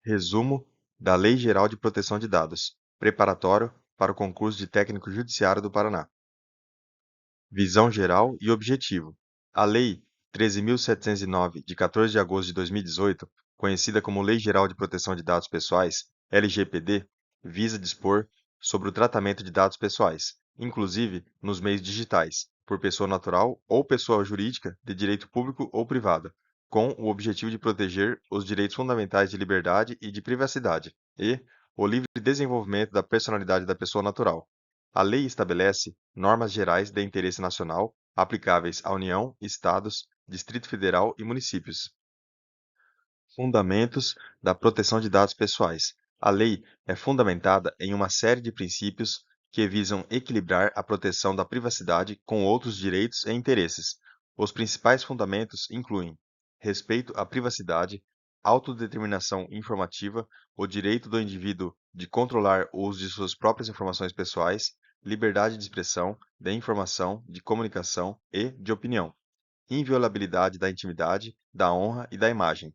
Resumo da Lei Geral de Proteção de Dados, preparatório para o concurso de técnico judiciário do Paraná. Visão geral e objetivo. A Lei 13.709, de 14 de agosto de 2018, conhecida como Lei Geral de Proteção de Dados Pessoais, LGPD, visa dispor sobre o tratamento de dados pessoais, inclusive nos meios digitais, por pessoa natural ou pessoa jurídica de direito público ou privado, com o objetivo de proteger os direitos fundamentais de liberdade e de privacidade e o livre desenvolvimento da personalidade da pessoa natural. A lei estabelece normas gerais de interesse nacional aplicáveis à União, Estados, Distrito Federal e municípios. Fundamentos da proteção de dados pessoais. A lei é fundamentada em uma série de princípios que visam equilibrar a proteção da privacidade com outros direitos e interesses. Os principais fundamentos incluem respeito à privacidade, autodeterminação informativa, o direito do indivíduo de controlar o uso de suas próprias informações pessoais, liberdade de expressão, de informação, de comunicação e de opinião, inviolabilidade da intimidade, da honra e da imagem,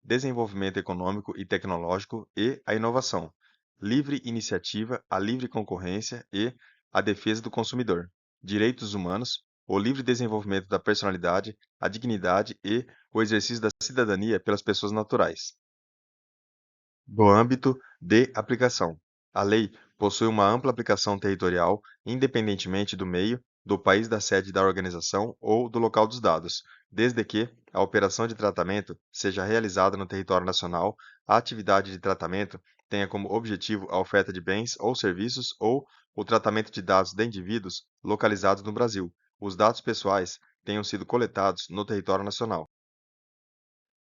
desenvolvimento econômico e tecnológico e a inovação, livre iniciativa, a livre concorrência e a defesa do consumidor, direitos humanos, o livre desenvolvimento da personalidade, a dignidade e o exercício da cidadania pelas pessoas naturais. Do âmbito de aplicação. A lei possui uma ampla aplicação territorial, independentemente do meio, do país da sede da organização ou do local dos dados, desde que a operação de tratamento seja realizada no território nacional, a atividade de tratamento tenha como objetivo a oferta de bens ou serviços ou o tratamento de dados de indivíduos localizados no Brasil. Os dados pessoais tenham sido coletados no território nacional.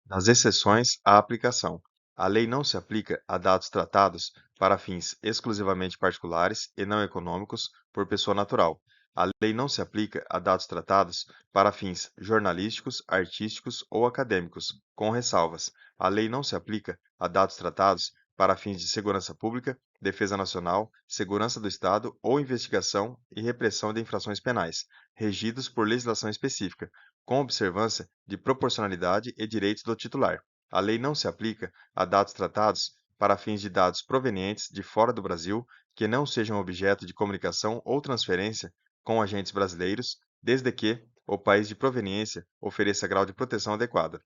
Das exceções à aplicação. A lei não se aplica a dados tratados para fins exclusivamente particulares e não econômicos por pessoa natural. A lei não se aplica a dados tratados para fins jornalísticos, artísticos ou acadêmicos, com ressalvas. A lei não se aplica a dados tratados para fins de segurança pública, defesa nacional, segurança do Estado ou investigação e repressão de infrações penais, regidos por legislação específica, com observância de proporcionalidade e direitos do titular. A lei não se aplica a dados tratados para fins de dados provenientes de fora do Brasil que não sejam objeto de comunicação ou transferência com agentes brasileiros, desde que o país de proveniência ofereça grau de proteção adequado.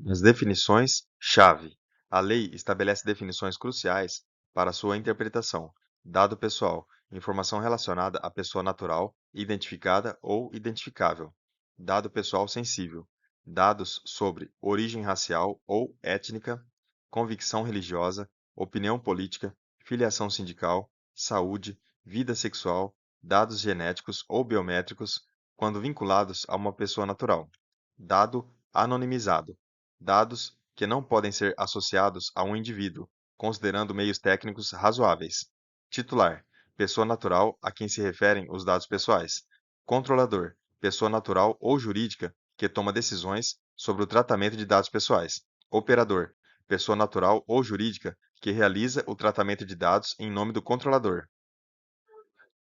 As definições-chave. A lei estabelece definições cruciais para sua interpretação. Dado pessoal, informação relacionada à pessoa natural, identificada ou identificável. Dado pessoal sensível. Dados sobre origem racial ou étnica, convicção religiosa, opinião política, filiação sindical, saúde, vida sexual, dados genéticos ou biométricos, quando vinculados a uma pessoa natural. Dado anonimizado. Dados que não podem ser associados a um indivíduo, considerando meios técnicos razoáveis. Titular: pessoa natural a quem se referem os dados pessoais. Controlador: pessoa natural ou jurídica que toma decisões sobre o tratamento de dados pessoais. Operador: pessoa natural ou jurídica que realiza o tratamento de dados em nome do controlador.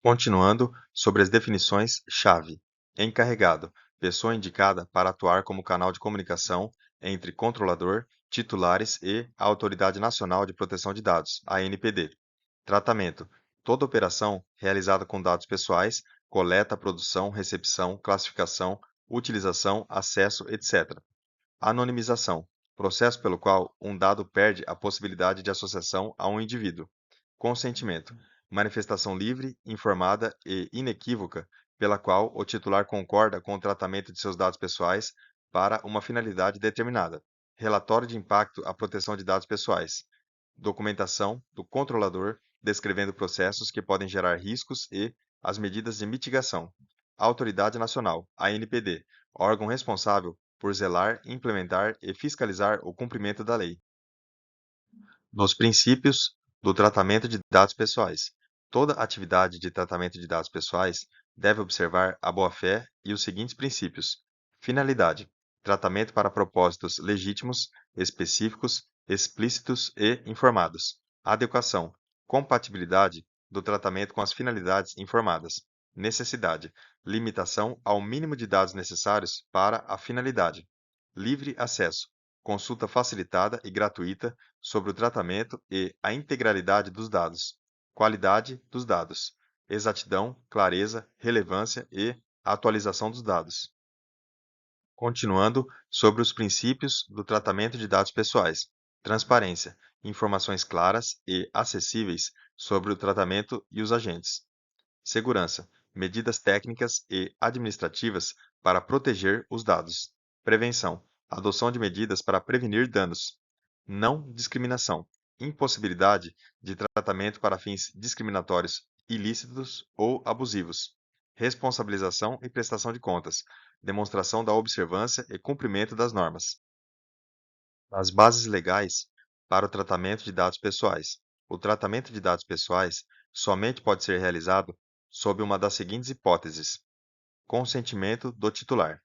Continuando sobre as definições-chave. Encarregado: pessoa indicada para atuar como canal de comunicação entre controlador, titulares e a Autoridade Nacional de Proteção de Dados, ANPD. Tratamento: toda operação realizada com dados pessoais, coleta, produção, recepção, classificação, utilização, acesso, etc. Anonimização: processo pelo qual um dado perde a possibilidade de associação a um indivíduo. Consentimento: manifestação livre, informada e inequívoca pela qual o titular concorda com o tratamento de seus dados pessoais para uma finalidade determinada. Relatório de impacto à proteção de dados pessoais. Documentação do controlador descrevendo processos que podem gerar riscos e as medidas de mitigação. Autoridade Nacional, ANPD, órgão responsável por zelar, implementar e fiscalizar o cumprimento da lei. Nos princípios do tratamento de dados pessoais. Toda atividade de tratamento de dados pessoais deve observar a boa-fé e os seguintes princípios: finalidade, tratamento para propósitos legítimos, específicos, explícitos e informados. Adequação, compatibilidade do tratamento com as finalidades informadas. Necessidade, limitação ao mínimo de dados necessários para a finalidade. Livre acesso, consulta facilitada e gratuita sobre o tratamento e a integralidade dos dados, qualidade dos dados, exatidão, clareza, relevância e atualização dos dados. Continuando sobre os princípios do tratamento de dados pessoais, transparência, informações claras e acessíveis sobre o tratamento e os agentes. Segurança, medidas técnicas e administrativas para proteger os dados. Prevenção, adoção de medidas para prevenir danos. Não discriminação, impossibilidade de tratamento para fins discriminatórios, ilícitos ou abusivos. Responsabilização e prestação de contas, demonstração da observância e cumprimento das normas. As bases legais para o tratamento de dados pessoais. O tratamento de dados pessoais somente pode ser realizado sob uma das seguintes hipóteses: consentimento do titular,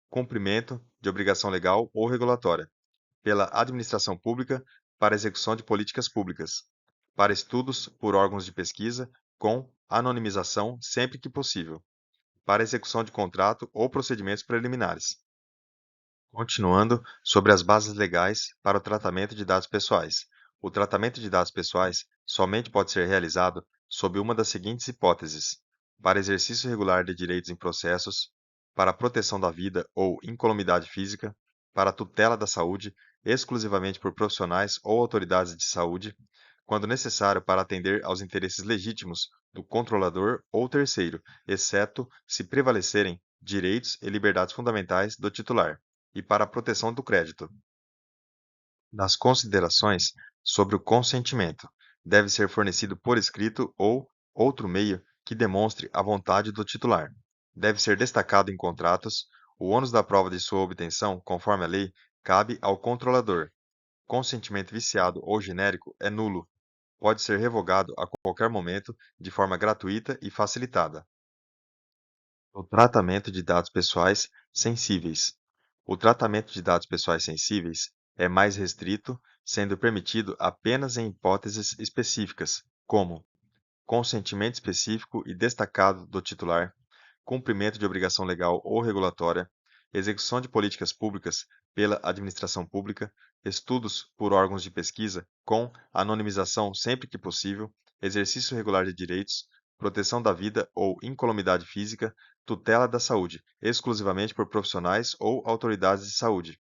cumprimento de obrigação legal ou regulatória, pela administração pública para execução de políticas públicas, para estudos por órgãos de pesquisa com anonimização sempre que possível, para execução de contrato ou procedimentos preliminares. Continuando sobre as bases legais para o tratamento de dados pessoais. O tratamento de dados pessoais somente pode ser realizado sob uma das seguintes hipóteses: para exercício regular de direitos em processos, para a proteção da vida ou incolumidade física, para a tutela da saúde, exclusivamente por profissionais ou autoridades de saúde, quando necessário para atender aos interesses legítimos do controlador ou terceiro, exceto se prevalecerem direitos e liberdades fundamentais do titular e para a proteção do crédito. Das considerações sobre o consentimento, deve ser fornecido por escrito ou outro meio que demonstre a vontade do titular. Deve ser destacado em contratos. O ônus da prova de sua obtenção, conforme a lei, cabe ao controlador. Consentimento viciado ou genérico é nulo. Pode ser revogado a qualquer momento de forma gratuita e facilitada. O tratamento de dados pessoais sensíveis. O tratamento de dados pessoais sensíveis é mais restrito, sendo permitido apenas em hipóteses específicas, como consentimento específico e destacado do titular, cumprimento de obrigação legal ou regulatória, execução de políticas públicas pela administração pública, estudos por órgãos de pesquisa com anonimização sempre que possível, exercício regular de direitos, proteção da vida ou incolumidade física, tutela da saúde, exclusivamente por profissionais ou autoridades de saúde.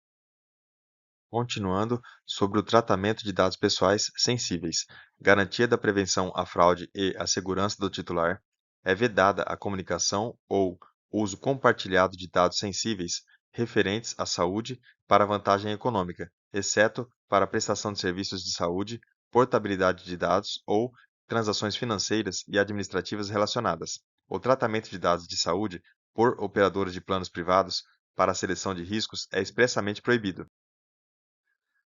Continuando sobre o tratamento de dados pessoais sensíveis, garantia da prevenção à fraude e à segurança do titular, é vedada a comunicação ou uso compartilhado de dados sensíveis referentes à saúde para vantagem econômica, exceto para a prestação de serviços de saúde, portabilidade de dados ou transações financeiras e administrativas relacionadas. O tratamento de dados de saúde por operadores de planos privados para a seleção de riscos é expressamente proibido.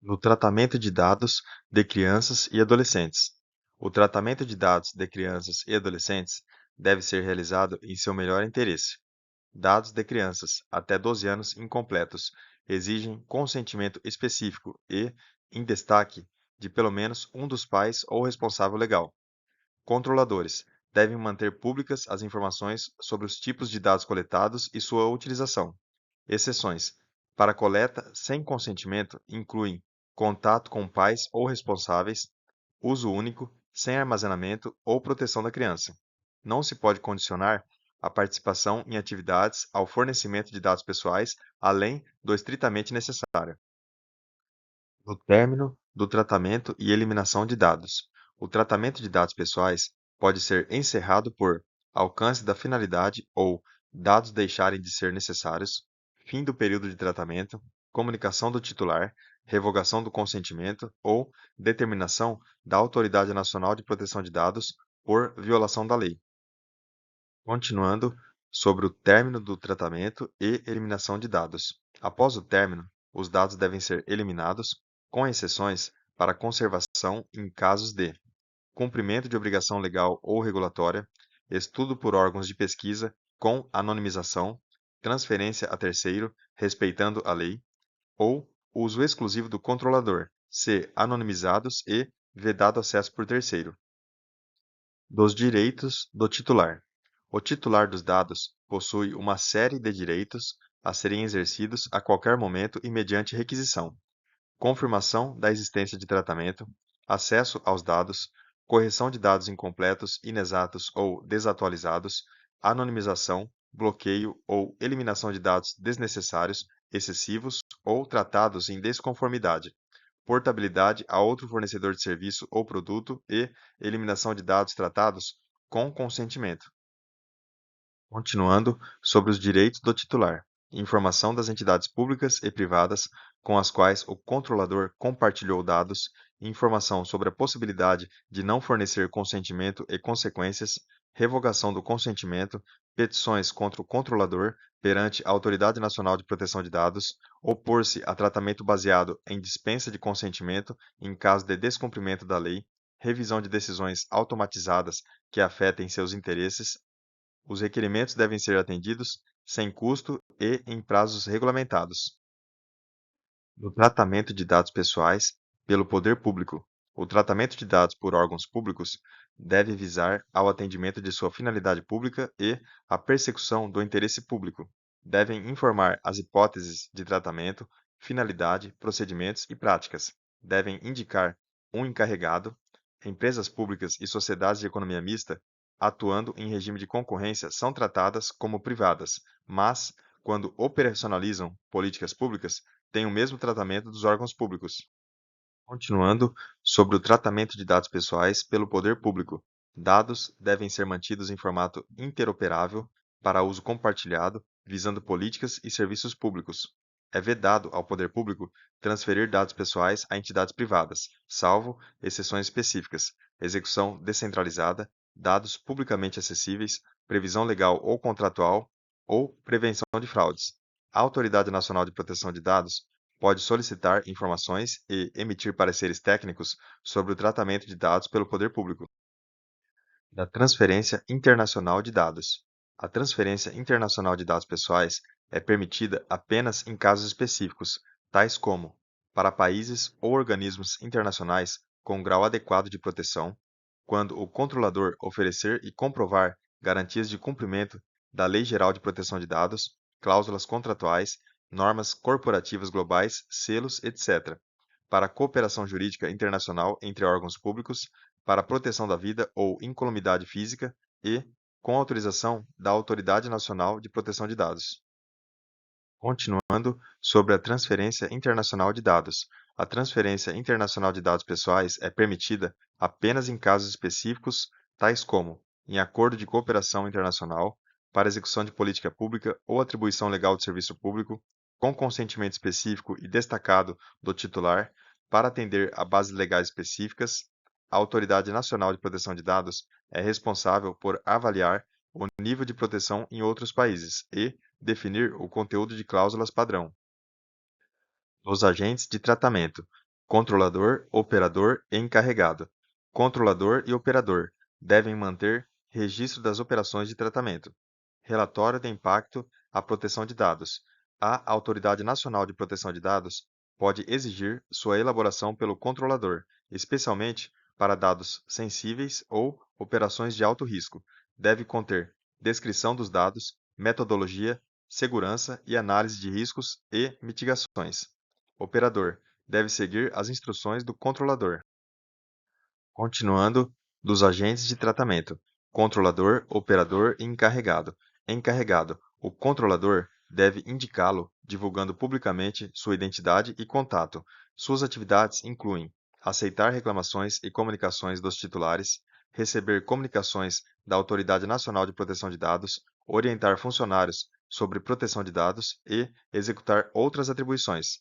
No tratamento de dados de crianças e adolescentes. O tratamento de dados de crianças e adolescentes deve ser realizado em seu melhor interesse. Dados de crianças até 12 anos incompletos exigem consentimento específico e, em destaque, de pelo menos um dos pais ou responsável legal. Controladores devem manter públicas as informações sobre os tipos de dados coletados e sua utilização. Exceções para coleta sem consentimento incluem contato com pais ou responsáveis, uso único, sem armazenamento ou proteção da criança. Não se pode condicionar a participação em atividades ao fornecimento de dados pessoais além do estritamente necessário. No término do tratamento e eliminação de dados. O tratamento de dados pessoais pode ser encerrado por alcance da finalidade ou dados deixarem de ser necessários, fim do período de tratamento, comunicação do titular, revogação do consentimento ou determinação da Autoridade Nacional de Proteção de Dados por violação da lei. Continuando sobre o término do tratamento e eliminação de dados. Após o término, os dados devem ser eliminados, com exceções para conservação em casos de cumprimento de obrigação legal ou regulatória, estudo por órgãos de pesquisa com anonimização, transferência a terceiro, respeitando a lei, ou uso exclusivo do controlador, se anonimizados e vedado acesso por terceiro. Dos direitos do titular. O titular dos dados possui uma série de direitos a serem exercidos a qualquer momento e mediante requisição. confirmação da existência de tratamento, acesso aos dados, correção de dados incompletos, inexatos ou desatualizados, anonimização, bloqueio ou eliminação de dados desnecessários, excessivos ou tratados em desconformidade, portabilidade a outro fornecedor de serviço ou produto e eliminação de dados tratados com consentimento. Continuando, sobre os direitos do titular, informação das entidades públicas e privadas com as quais o controlador compartilhou dados, informação sobre a possibilidade de não fornecer consentimento e consequências, revogação do consentimento, petições contra o controlador perante a Autoridade Nacional de Proteção de Dados, opor-se a tratamento baseado em dispensa de consentimento em caso de descumprimento da lei, revisão de decisões automatizadas que afetem seus interesses. Os requerimentos devem ser atendidos sem custo e em prazos regulamentados. No tratamento de dados pessoais pelo poder público. O tratamento de dados por órgãos públicos deve visar ao atendimento de sua finalidade pública e à persecução do interesse público. Devem informar as hipóteses de tratamento, finalidade, procedimentos e práticas. Devem indicar um encarregado. Empresas públicas e sociedades de economia mista, atuando em regime de concorrência, são tratadas como privadas, mas, quando operacionalizam políticas públicas, têm o mesmo tratamento dos órgãos públicos. Continuando, sobre o tratamento de dados pessoais pelo poder público. Dados devem ser mantidos em formato interoperável para uso compartilhado, visando políticas e serviços públicos. É vedado ao poder público transferir dados pessoais a entidades privadas, salvo exceções específicas, execução descentralizada, dados publicamente acessíveis, previsão legal ou contratual ou prevenção de fraudes. A Autoridade Nacional de Proteção de Dados pode solicitar informações e emitir pareceres técnicos sobre o tratamento de dados pelo poder público. Da transferência internacional de dados. A transferência internacional de dados pessoais é permitida apenas em casos específicos, tais como para países ou organismos internacionais com grau adequado de proteção, quando o controlador oferecer e comprovar garantias de cumprimento da Lei Geral de Proteção de Dados, cláusulas contratuais, normas corporativas globais, selos, etc., para cooperação jurídica internacional entre órgãos públicos, para a proteção da vida ou incolumidade física e, com autorização da Autoridade Nacional de Proteção de Dados. Continuando, sobre a transferência internacional de dados. A transferência internacional de dados pessoais é permitida apenas em casos específicos, tais como em acordo de cooperação internacional, para execução de política pública ou atribuição legal de serviço público, com consentimento específico e destacado do titular, para atender a bases legais específicas. A Autoridade Nacional de Proteção de Dados é responsável por avaliar o nível de proteção em outros países e definir o conteúdo de cláusulas padrão. Os agentes de tratamento: controlador, operador e encarregado. Controlador e operador devem manter registro das operações de tratamento. Relatório de impacto à proteção de dados. A Autoridade Nacional de Proteção de Dados pode exigir sua elaboração pelo controlador, especialmente para dados sensíveis ou operações de alto risco. Deve conter descrição dos dados, metodologia, segurança e análise de riscos e mitigações. Operador deve seguir as instruções do controlador. Continuando, dos agentes de tratamento: controlador, operador e encarregado. Encarregado: o controlador deve indicá-lo, divulgando publicamente sua identidade e contato. Suas atividades incluem aceitar reclamações e comunicações dos titulares, receber comunicações da Autoridade Nacional de Proteção de Dados, orientar funcionários sobre proteção de dados e executar outras atribuições.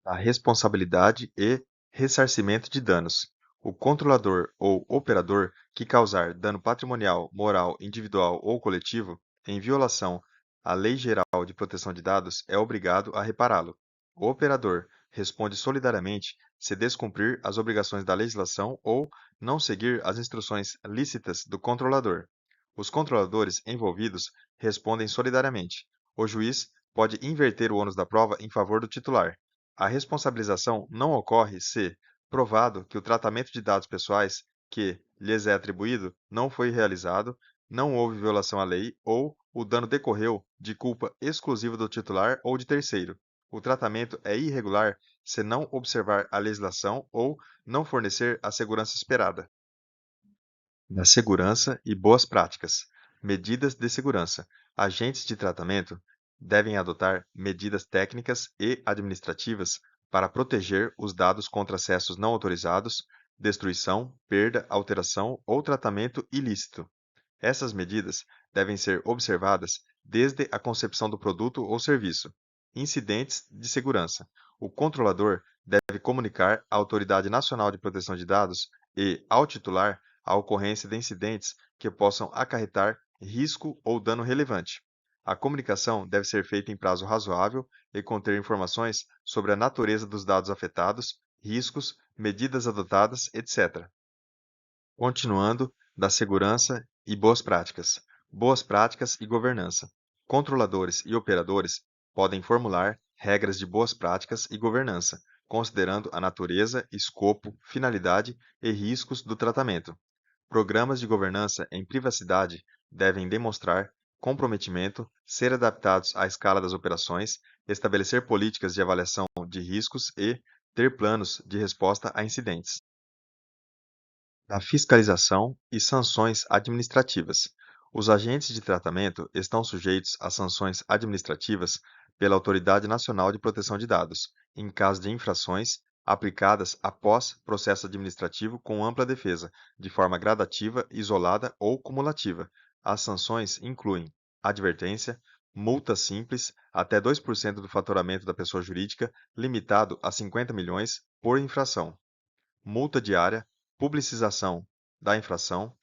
A responsabilidade e ressarcimento de danos. O controlador ou operador que causar dano patrimonial, moral, individual ou coletivo, em violação à Lei Geral de Proteção de Dados, é obrigado a repará-lo. O operador responde solidariamente se descumprir as obrigações da legislação ou não seguir as instruções lícitas do controlador. Os controladores envolvidos respondem solidariamente. O juiz pode inverter o ônus da prova em favor do titular. A responsabilização não ocorre se provado que o tratamento de dados pessoais que lhes é atribuído não foi realizado, não houve violação à lei ou o dano decorreu de culpa exclusiva do titular ou de terceiro. O tratamento é irregular se não observar a legislação ou não fornecer a segurança esperada. Da segurança e boas práticas. Medidas de segurança. Agentes de tratamento devem adotar medidas técnicas e administrativas para proteger os dados contra acessos não autorizados, destruição, perda, alteração ou tratamento ilícito. Essas medidas devem ser observadas desde a concepção do produto ou serviço. Incidentes de segurança. O controlador deve comunicar à Autoridade Nacional de Proteção de Dados e, ao titular, a ocorrência de incidentes que possam acarretar risco ou dano relevante. A comunicação deve ser feita em prazo razoável e conter informações sobre a natureza dos dados afetados, riscos, medidas adotadas, etc. Continuando, da segurança e boas práticas. Boas práticas e governança. Controladores e operadores podem formular regras de boas práticas e governança, considerando a natureza, escopo, finalidade e riscos do tratamento. Programas de governança em privacidade devem demonstrar comprometimento, ser adaptados à escala das operações, estabelecer políticas de avaliação de riscos e ter planos de resposta a incidentes. Da fiscalização e sanções administrativas. Os agentes de tratamento estão sujeitos a sanções administrativas pela Autoridade Nacional de Proteção de Dados, em caso de infrações aplicadas após processo administrativo com ampla defesa, de forma gradativa, isolada ou cumulativa. As sanções incluem advertência, multa simples até 2% do faturamento da pessoa jurídica, limitado a 50 milhões por infração, multa diária, publicização da infração,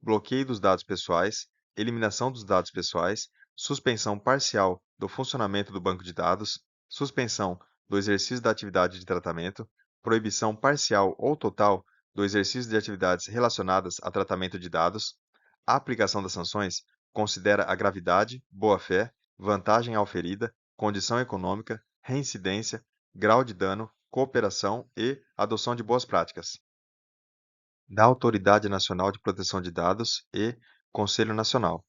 bloqueio dos dados pessoais, eliminação dos dados pessoais, suspensão parcial do funcionamento do banco de dados, suspensão do exercício da atividade de tratamento, proibição parcial ou total do exercício de atividades relacionadas a tratamento de dados. A aplicação das sanções considera a gravidade, boa-fé, vantagem auferida, condição econômica, reincidência, grau de dano, cooperação e adoção de boas práticas. Da Autoridade Nacional de Proteção de Dados e Conselho Nacional.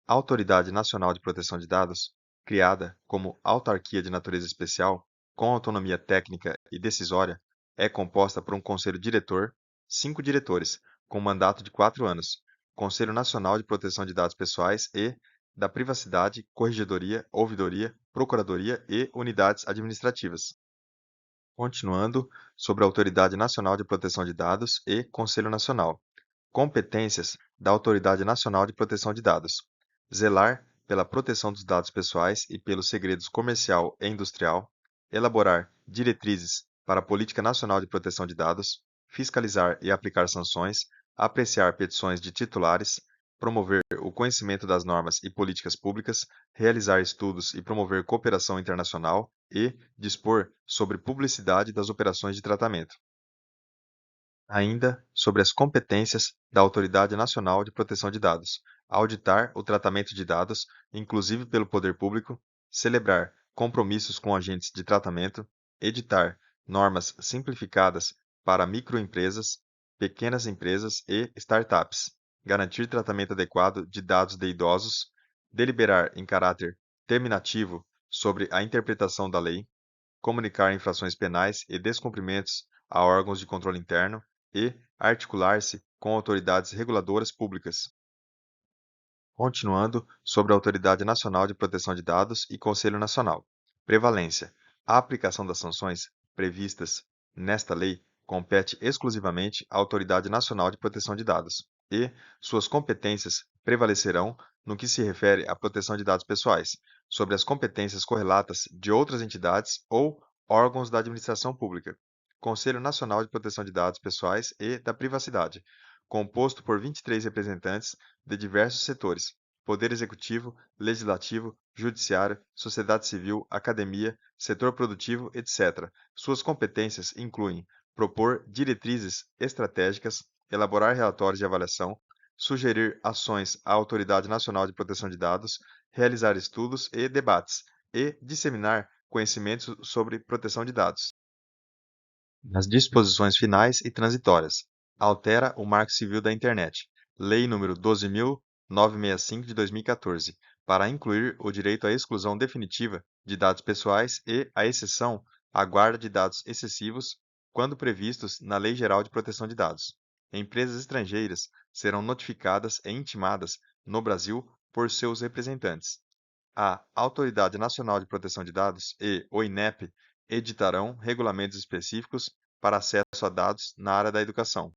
A Autoridade Nacional de Proteção de Dados, criada como autarquia de natureza especial, com autonomia técnica e decisória, é composta por um conselho diretor, 5 diretores, com mandato de 4 anos, Conselho Nacional de Proteção de Dados Pessoais e da Privacidade, Corregedoria, Ouvidoria, Procuradoria e unidades administrativas. Continuando, sobre a Autoridade Nacional de Proteção de Dados e Conselho Nacional. Competências da Autoridade Nacional de Proteção de Dados: zelar pela proteção dos dados pessoais e pelos segredos comercial e industrial, elaborar diretrizes para a Política Nacional de Proteção de Dados, fiscalizar e aplicar sanções, apreciar petições de titulares, promover o conhecimento das normas e políticas públicas, realizar estudos e promover cooperação internacional e dispor sobre publicidade das operações de tratamento. Ainda sobre as competências da Autoridade Nacional de Proteção de Dados: auditar o tratamento de dados, inclusive pelo poder público, celebrar compromissos com agentes de tratamento, editar normas simplificadas para microempresas, pequenas empresas e startups, garantir tratamento adequado de dados de idosos, deliberar em caráter terminativo sobre a interpretação da lei, comunicar infrações penais e descumprimentos a órgãos de controle interno e articular-se com autoridades reguladoras públicas. Continuando, sobre a Autoridade Nacional de Proteção de Dados e Conselho Nacional. Prevalência. A aplicação das sanções previstas nesta lei compete exclusivamente à Autoridade Nacional de Proteção de Dados e suas competências prevalecerão no que se refere à proteção de dados pessoais, sobre as competências correlatas de outras entidades ou órgãos da administração pública. Conselho Nacional de Proteção de Dados Pessoais e da Privacidade, composto por 23 representantes de diversos setores: Poder Executivo, Legislativo, Judiciário, sociedade civil, academia, setor produtivo, etc. Suas competências incluem propor diretrizes estratégicas, elaborar relatórios de avaliação, sugerir ações à Autoridade Nacional de Proteção de Dados, realizar estudos e debates, e disseminar conhecimentos sobre proteção de dados. Nas disposições finais e transitórias. Altera o Marco Civil da Internet, Lei nº 12.965 de 2014, para incluir o direito à exclusão definitiva de dados pessoais e a exceção a guarda de dados excessivos quando previstos na Lei Geral de Proteção de Dados. Empresas estrangeiras serão notificadas e intimadas no Brasil por seus representantes. A Autoridade Nacional de Proteção de Dados e o INEP editarão regulamentos específicos para acesso a dados na área da educação.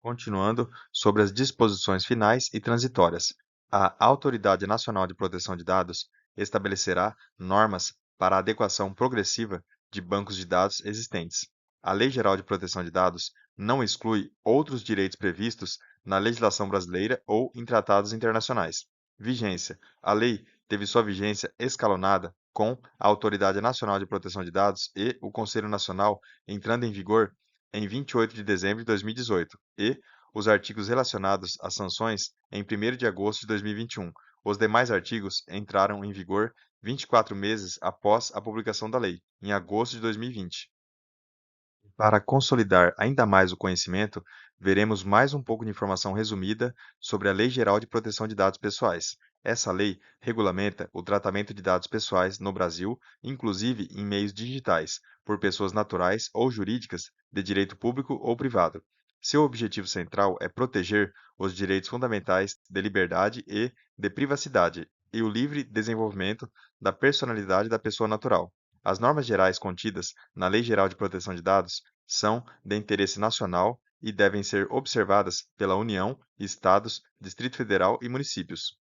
Continuando sobre as disposições finais e transitórias, a Autoridade Nacional de Proteção de Dados estabelecerá normas para a adequação progressiva de bancos de dados existentes. A Lei Geral de Proteção de Dados não exclui outros direitos previstos na legislação brasileira ou em tratados internacionais. Vigência: a lei teve sua vigência escalonada com a Autoridade Nacional de Proteção de Dados e o Conselho Nacional entrando em vigor em 28 de dezembro de 2018 e os artigos relacionados às sanções em 1º de agosto de 2021. Os demais artigos entraram em vigor 24 meses após a publicação da lei, em agosto de 2020. Para consolidar ainda mais o conhecimento, veremos mais um pouco de informação resumida sobre a Lei Geral de Proteção de Dados Pessoais. Essa lei regulamenta o tratamento de dados pessoais no Brasil, inclusive em meios digitais, por pessoas naturais ou jurídicas de direito público ou privado. Seu objetivo central é proteger os direitos fundamentais de liberdade e de privacidade e o livre desenvolvimento da personalidade da pessoa natural. As normas gerais contidas na Lei Geral de Proteção de Dados são de interesse nacional e devem ser observadas pela União, Estados, Distrito Federal e municípios.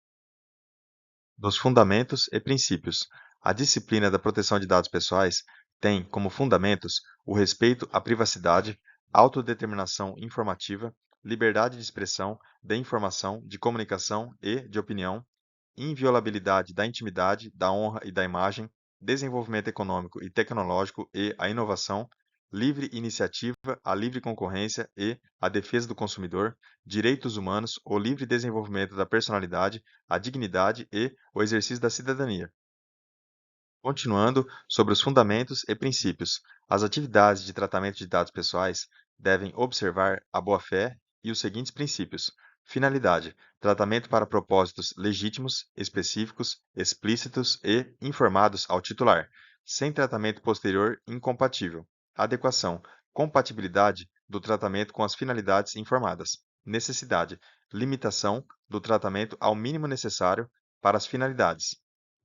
Dos fundamentos e princípios. A disciplina da proteção de dados pessoais tem como fundamentos o respeito à privacidade, autodeterminação informativa, liberdade de expressão, de informação, de comunicação e de opinião, inviolabilidade da intimidade, da honra e da imagem, desenvolvimento econômico e tecnológico e a inovação, livre iniciativa, a livre concorrência e a defesa do consumidor, direitos humanos, o livre desenvolvimento da personalidade, a dignidade e o exercício da cidadania. Continuando sobre os fundamentos e princípios, as atividades de tratamento de dados pessoais devem observar a boa-fé e os seguintes princípios: finalidade, tratamento para propósitos legítimos, específicos, explícitos e informados ao titular, sem tratamento posterior incompatível. Adequação, compatibilidade do tratamento com as finalidades informadas. Necessidade, limitação do tratamento ao mínimo necessário para as finalidades.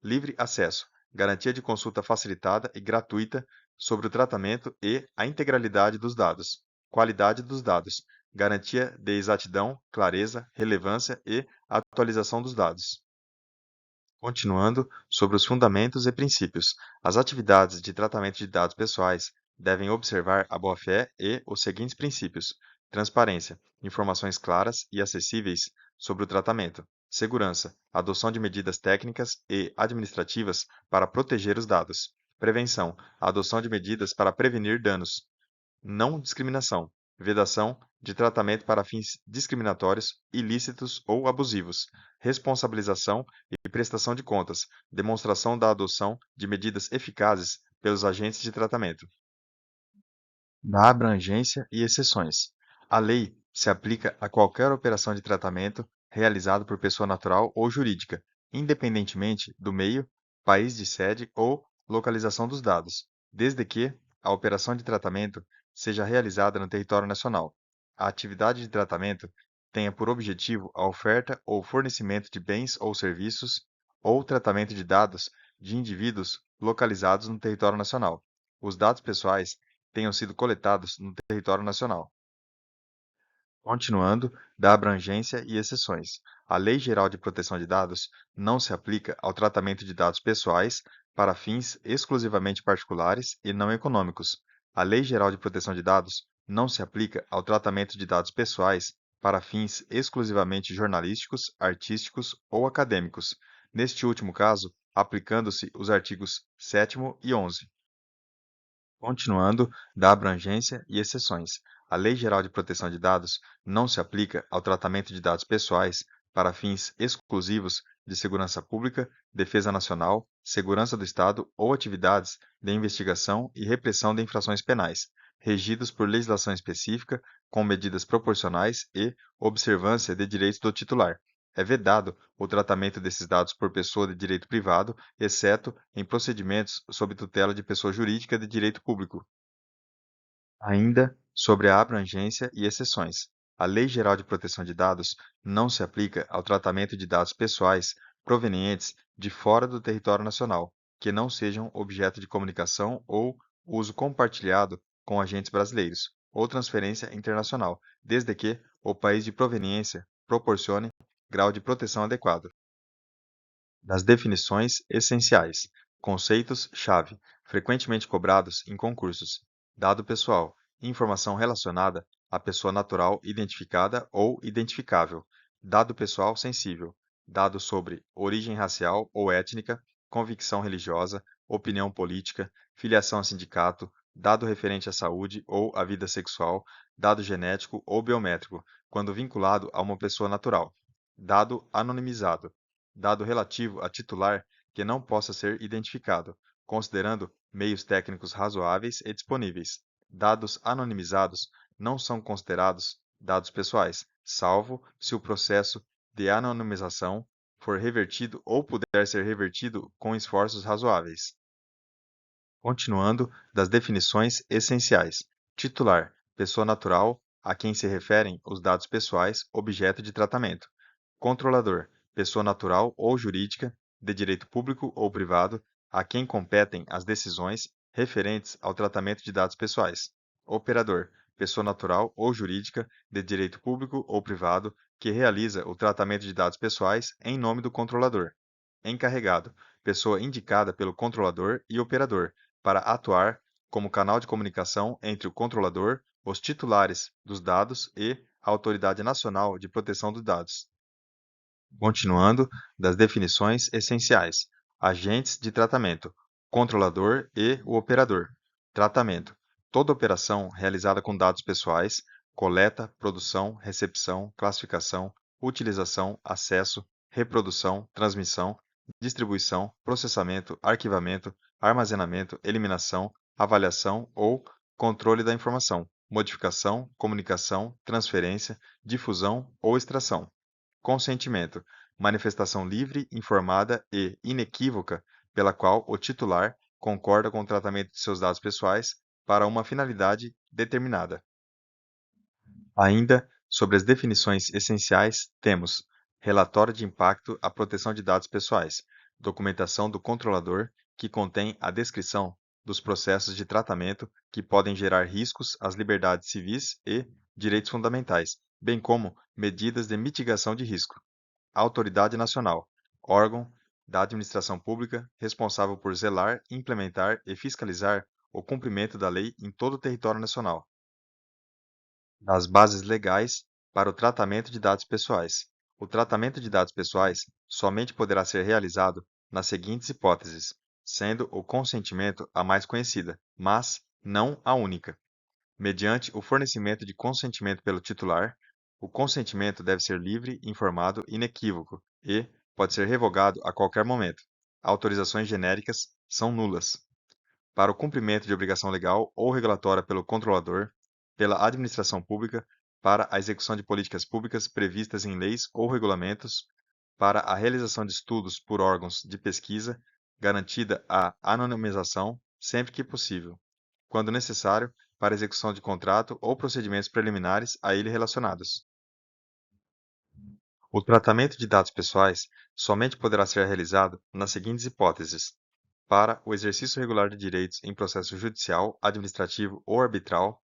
Livre acesso, garantia de consulta facilitada e gratuita sobre o tratamento e a integralidade dos dados, qualidade dos dados, garantia de exatidão, clareza, relevância e atualização dos dados. Continuando sobre os fundamentos e princípios, as atividades de tratamento de dados pessoais devem observar a boa-fé e os seguintes princípios: transparência, informações claras e acessíveis sobre o tratamento, segurança, adoção de medidas técnicas e administrativas para proteger os dados, prevenção, adoção de medidas para prevenir danos, não discriminação, vedação de tratamento para fins discriminatórios, ilícitos ou abusivos, responsabilização e prestação de contas, demonstração da adoção de medidas eficazes pelos agentes de tratamento. Da abrangência e exceções. A lei se aplica a qualquer operação de tratamento realizada por pessoa natural ou jurídica, independentemente do meio, país de sede ou localização dos dados, desde que a operação de tratamento seja realizada no território nacional. A atividade de tratamento tenha por objetivo a oferta ou fornecimento de bens ou serviços ou tratamento de dados de indivíduos localizados no território nacional. Os dados pessoais tenham sido coletados no território nacional. Continuando, da abrangência e exceções. A Lei Geral de Proteção de Dados não se aplica ao tratamento de dados pessoais para fins exclusivamente particulares e não econômicos. A Lei Geral de Proteção de Dados não se aplica ao tratamento de dados pessoais para fins exclusivamente jornalísticos, artísticos ou acadêmicos. Neste último caso, aplicando-se os artigos 7º e 11. Continuando, da abrangência e exceções. A Lei Geral de Proteção de Dados não se aplica ao tratamento de dados pessoais para fins exclusivos de segurança pública, defesa nacional, segurança do Estado ou atividades de investigação e repressão de infrações penais, regidos por legislação específica, com medidas proporcionais e observância de direitos do titular. É vedado o tratamento desses dados por pessoa de direito privado, exceto em procedimentos sob tutela de pessoa jurídica de direito público. Ainda sobre a abrangência e exceções. A Lei Geral de Proteção de Dados não se aplica ao tratamento de dados pessoais provenientes de fora do território nacional, que não sejam objeto de comunicação ou uso compartilhado com agentes brasileiros, ou transferência internacional, desde que o país de proveniência proporcione grau de proteção adequado. Das definições essenciais. Conceitos-chave, frequentemente cobrados em concursos. Dado pessoal, informação relacionada à pessoa natural identificada ou identificável. Dado pessoal sensível, dados sobre origem racial ou étnica, convicção religiosa, opinião política, filiação a sindicato, dado referente à saúde ou à vida sexual, dado genético ou biométrico, quando vinculado a uma pessoa natural. Dado anonimizado, dado relativo a titular que não possa ser identificado, considerando meios técnicos razoáveis e disponíveis. Dados anonimizados não são considerados dados pessoais, salvo se o processo de anonimização for revertido ou puder ser revertido com esforços razoáveis. Continuando das definições essenciais. Titular: pessoa natural a quem se referem os dados pessoais objeto de tratamento. Controlador: pessoa natural ou jurídica, de direito público ou privado, a quem competem as decisões referentes ao tratamento de dados pessoais. Operador: pessoa natural ou jurídica, de direito público ou privado, que realiza o tratamento de dados pessoais em nome do controlador. Encarregado: pessoa indicada pelo controlador e operador para atuar como canal de comunicação entre o controlador, os titulares dos dados e a Autoridade Nacional de Proteção dos Dados. Continuando das definições essenciais: agentes de tratamento, controlador e o operador. Tratamento: toda operação realizada com dados pessoais, coleta, produção, recepção, classificação, utilização, acesso, reprodução, transmissão, distribuição, processamento, arquivamento, armazenamento, eliminação, avaliação ou controle da informação, modificação, comunicação, transferência, difusão ou extração. Consentimento: manifestação livre, informada e inequívoca pela qual o titular concorda com o tratamento de seus dados pessoais para uma finalidade determinada. Ainda sobre as definições essenciais, temos relatório de impacto à proteção de dados pessoais, documentação do controlador, que contém a descrição dos processos de tratamento que podem gerar riscos às liberdades civis e direitos fundamentais, bem como medidas de mitigação de risco. Autoridade Nacional, órgão da administração pública responsável por zelar, implementar e fiscalizar o cumprimento da lei em todo o território nacional. Das bases legais para o tratamento de dados pessoais. O tratamento de dados pessoais somente poderá ser realizado nas seguintes hipóteses, sendo o consentimento a mais conhecida, mas não a única. Mediante o fornecimento de consentimento pelo titular, o consentimento deve ser livre, informado e inequívoco e pode ser revogado a qualquer momento. Autorizações genéricas são nulas. Para o cumprimento de obrigação legal ou regulatória pelo controlador, pela administração pública, para a execução de políticas públicas previstas em leis ou regulamentos, para a realização de estudos por órgãos de pesquisa, garantida a anonimização sempre que possível, quando necessário, para execução de contrato ou procedimentos preliminares a ele relacionados. O tratamento de dados pessoais somente poderá ser realizado nas seguintes hipóteses: para o exercício regular de direitos em processo judicial, administrativo ou arbitral,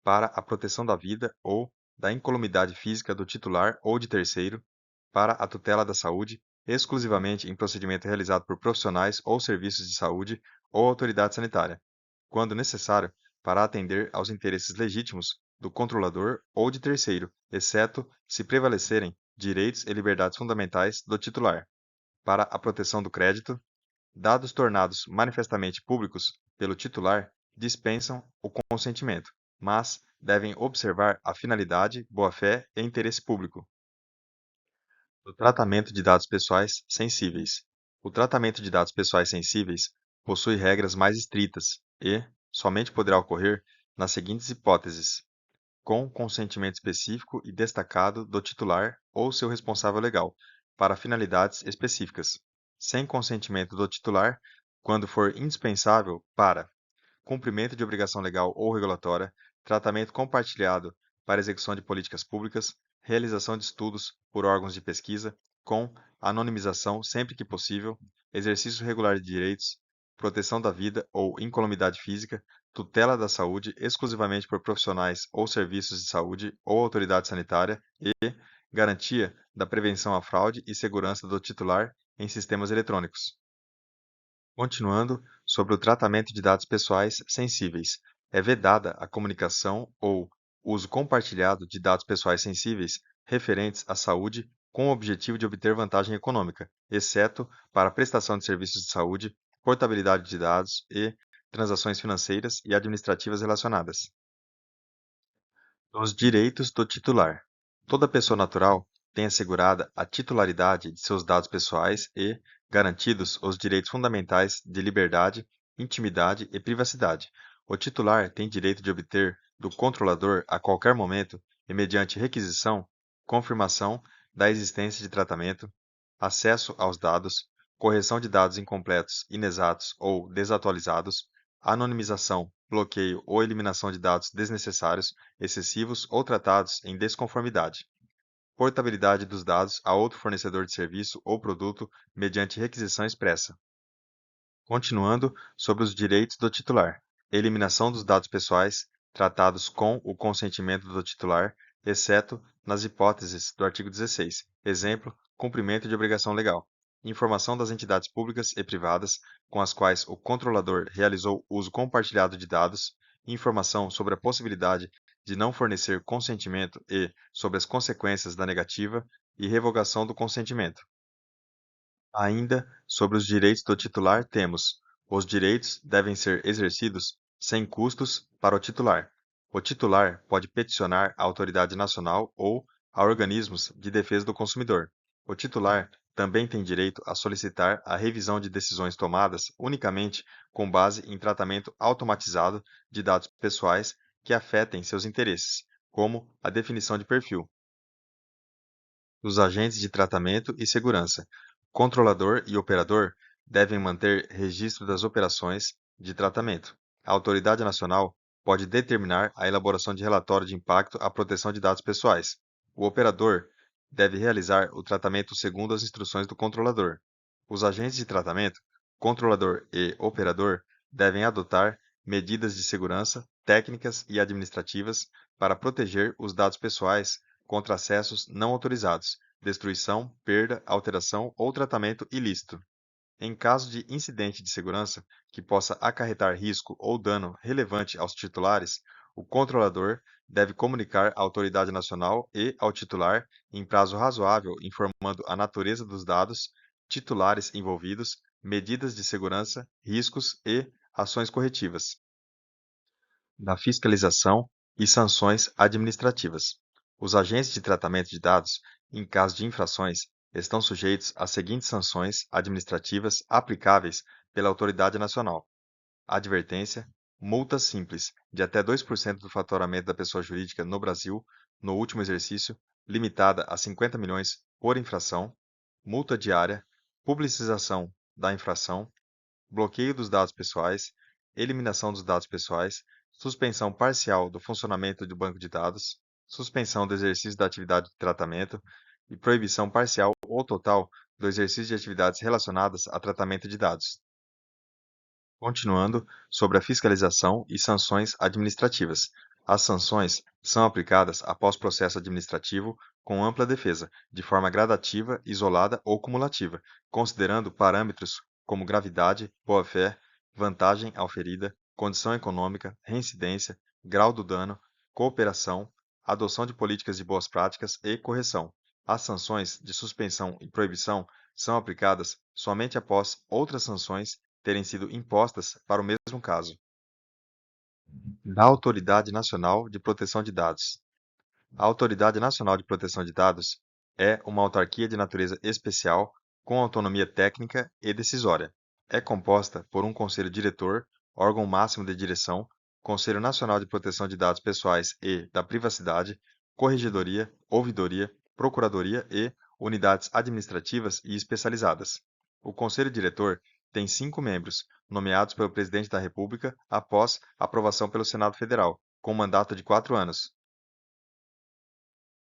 para a proteção da vida ou da incolumidade física do titular ou de terceiro, para a tutela da saúde, exclusivamente em procedimento realizado por profissionais ou serviços de saúde ou autoridade sanitária, quando necessário, para atender aos interesses legítimos do controlador ou de terceiro, exceto se prevalecerem direitos e liberdades fundamentais do titular, para a proteção do crédito. Dados tornados manifestamente públicos pelo titular dispensam o consentimento, mas devem observar a finalidade, boa-fé e interesse público. O tratamento de dados pessoais sensíveis. O tratamento de dados pessoais sensíveis possui regras mais estritas e somente poderá ocorrer nas seguintes hipóteses: com consentimento específico e destacado do titular ou seu responsável legal, para finalidades específicas, sem consentimento do titular, quando for indispensável para cumprimento de obrigação legal ou regulatória, tratamento compartilhado para execução de políticas públicas, realização de estudos por órgãos de pesquisa, com anonimização sempre que possível, exercício regular de direitos, proteção da vida ou incolumidade física, tutela da saúde exclusivamente por profissionais ou serviços de saúde ou autoridade sanitária e garantia da prevenção à fraude e segurança do titular em sistemas eletrônicos. Continuando, sobre o tratamento de dados pessoais sensíveis, é vedada a comunicação ou uso compartilhado de dados pessoais sensíveis referentes à saúde com o objetivo de obter vantagem econômica, exceto para prestação de serviços de saúde, portabilidade de dados e transações financeiras e administrativas relacionadas. Os direitos do titular. Toda pessoa natural tem assegurada a titularidade de seus dados pessoais e garantidos os direitos fundamentais de liberdade, intimidade e privacidade. O titular tem direito de obter do controlador a qualquer momento e mediante requisição, confirmação da existência de tratamento, acesso aos dados, correção de dados incompletos, inexatos ou desatualizados, anonimização, bloqueio ou eliminação de dados desnecessários, excessivos ou tratados em desconformidade. Portabilidade dos dados a outro fornecedor de serviço ou produto mediante requisição expressa. Continuando sobre os direitos do titular. Eliminação dos dados pessoais tratados com o consentimento do titular, exceto nas hipóteses do artigo 16. Exemplo, cumprimento de obrigação legal. Informação das entidades públicas e privadas com as quais o controlador realizou uso compartilhado de dados, informação sobre a possibilidade de não fornecer consentimento e sobre as consequências da negativa e revogação do consentimento. Ainda sobre os direitos do titular, temos: os direitos devem ser exercidos sem custos para o titular. O titular pode peticionar à autoridade nacional ou a organismos de defesa do consumidor. O titular também tem direito a solicitar a revisão de decisões tomadas unicamente com base em tratamento automatizado de dados pessoais que afetem seus interesses, como a definição de perfil. Os agentes de tratamento e segurança. Controlador e operador devem manter registro das operações de tratamento. A autoridade nacional pode determinar a elaboração de relatório de impacto à proteção de dados pessoais. O operador deve realizar o tratamento segundo as instruções do controlador. Os agentes de tratamento, controlador e operador, devem adotar medidas de segurança, técnicas e administrativas para proteger os dados pessoais contra acessos não autorizados, destruição, perda, alteração ou tratamento ilícito. Em caso de incidente de segurança que possa acarretar risco ou dano relevante aos titulares, o controlador deve comunicar à autoridade nacional e ao titular, em prazo razoável, informando a natureza dos dados, titulares envolvidos, medidas de segurança, riscos e ações corretivas. Da fiscalização e sanções administrativas. Os agentes de tratamento de dados, em caso de infrações, estão sujeitos às seguintes sanções administrativas aplicáveis pela autoridade nacional: advertência, multa simples de até 2% do faturamento da pessoa jurídica no Brasil no último exercício, limitada a 50 milhões por infração, multa diária, publicização da infração, bloqueio dos dados pessoais, eliminação dos dados pessoais, suspensão parcial do funcionamento do banco de dados, suspensão do exercício da atividade de tratamento e proibição parcial ou total do exercício de atividades relacionadas a tratamento de dados. Continuando sobre a fiscalização e sanções administrativas. As sanções são aplicadas após processo administrativo com ampla defesa, de forma gradativa, isolada ou cumulativa, considerando parâmetros como gravidade, boa-fé, vantagem auferida, condição econômica, reincidência, grau do dano, cooperação, adoção de políticas de boas práticas e correção. As sanções de suspensão e proibição são aplicadas somente após outras sanções terem sido impostas para o mesmo caso. Da Autoridade Nacional de Proteção de Dados. A Autoridade Nacional de Proteção de Dados é uma autarquia de natureza especial com autonomia técnica e decisória. É composta por um conselho diretor, órgão máximo de direção, Conselho Nacional de Proteção de Dados Pessoais e da Privacidade, Corregedoria, Ouvidoria, Procuradoria e unidades administrativas e especializadas. O Conselho Diretor tem 5 membros, nomeados pelo Presidente da República após aprovação pelo Senado Federal, com mandato de 4 anos.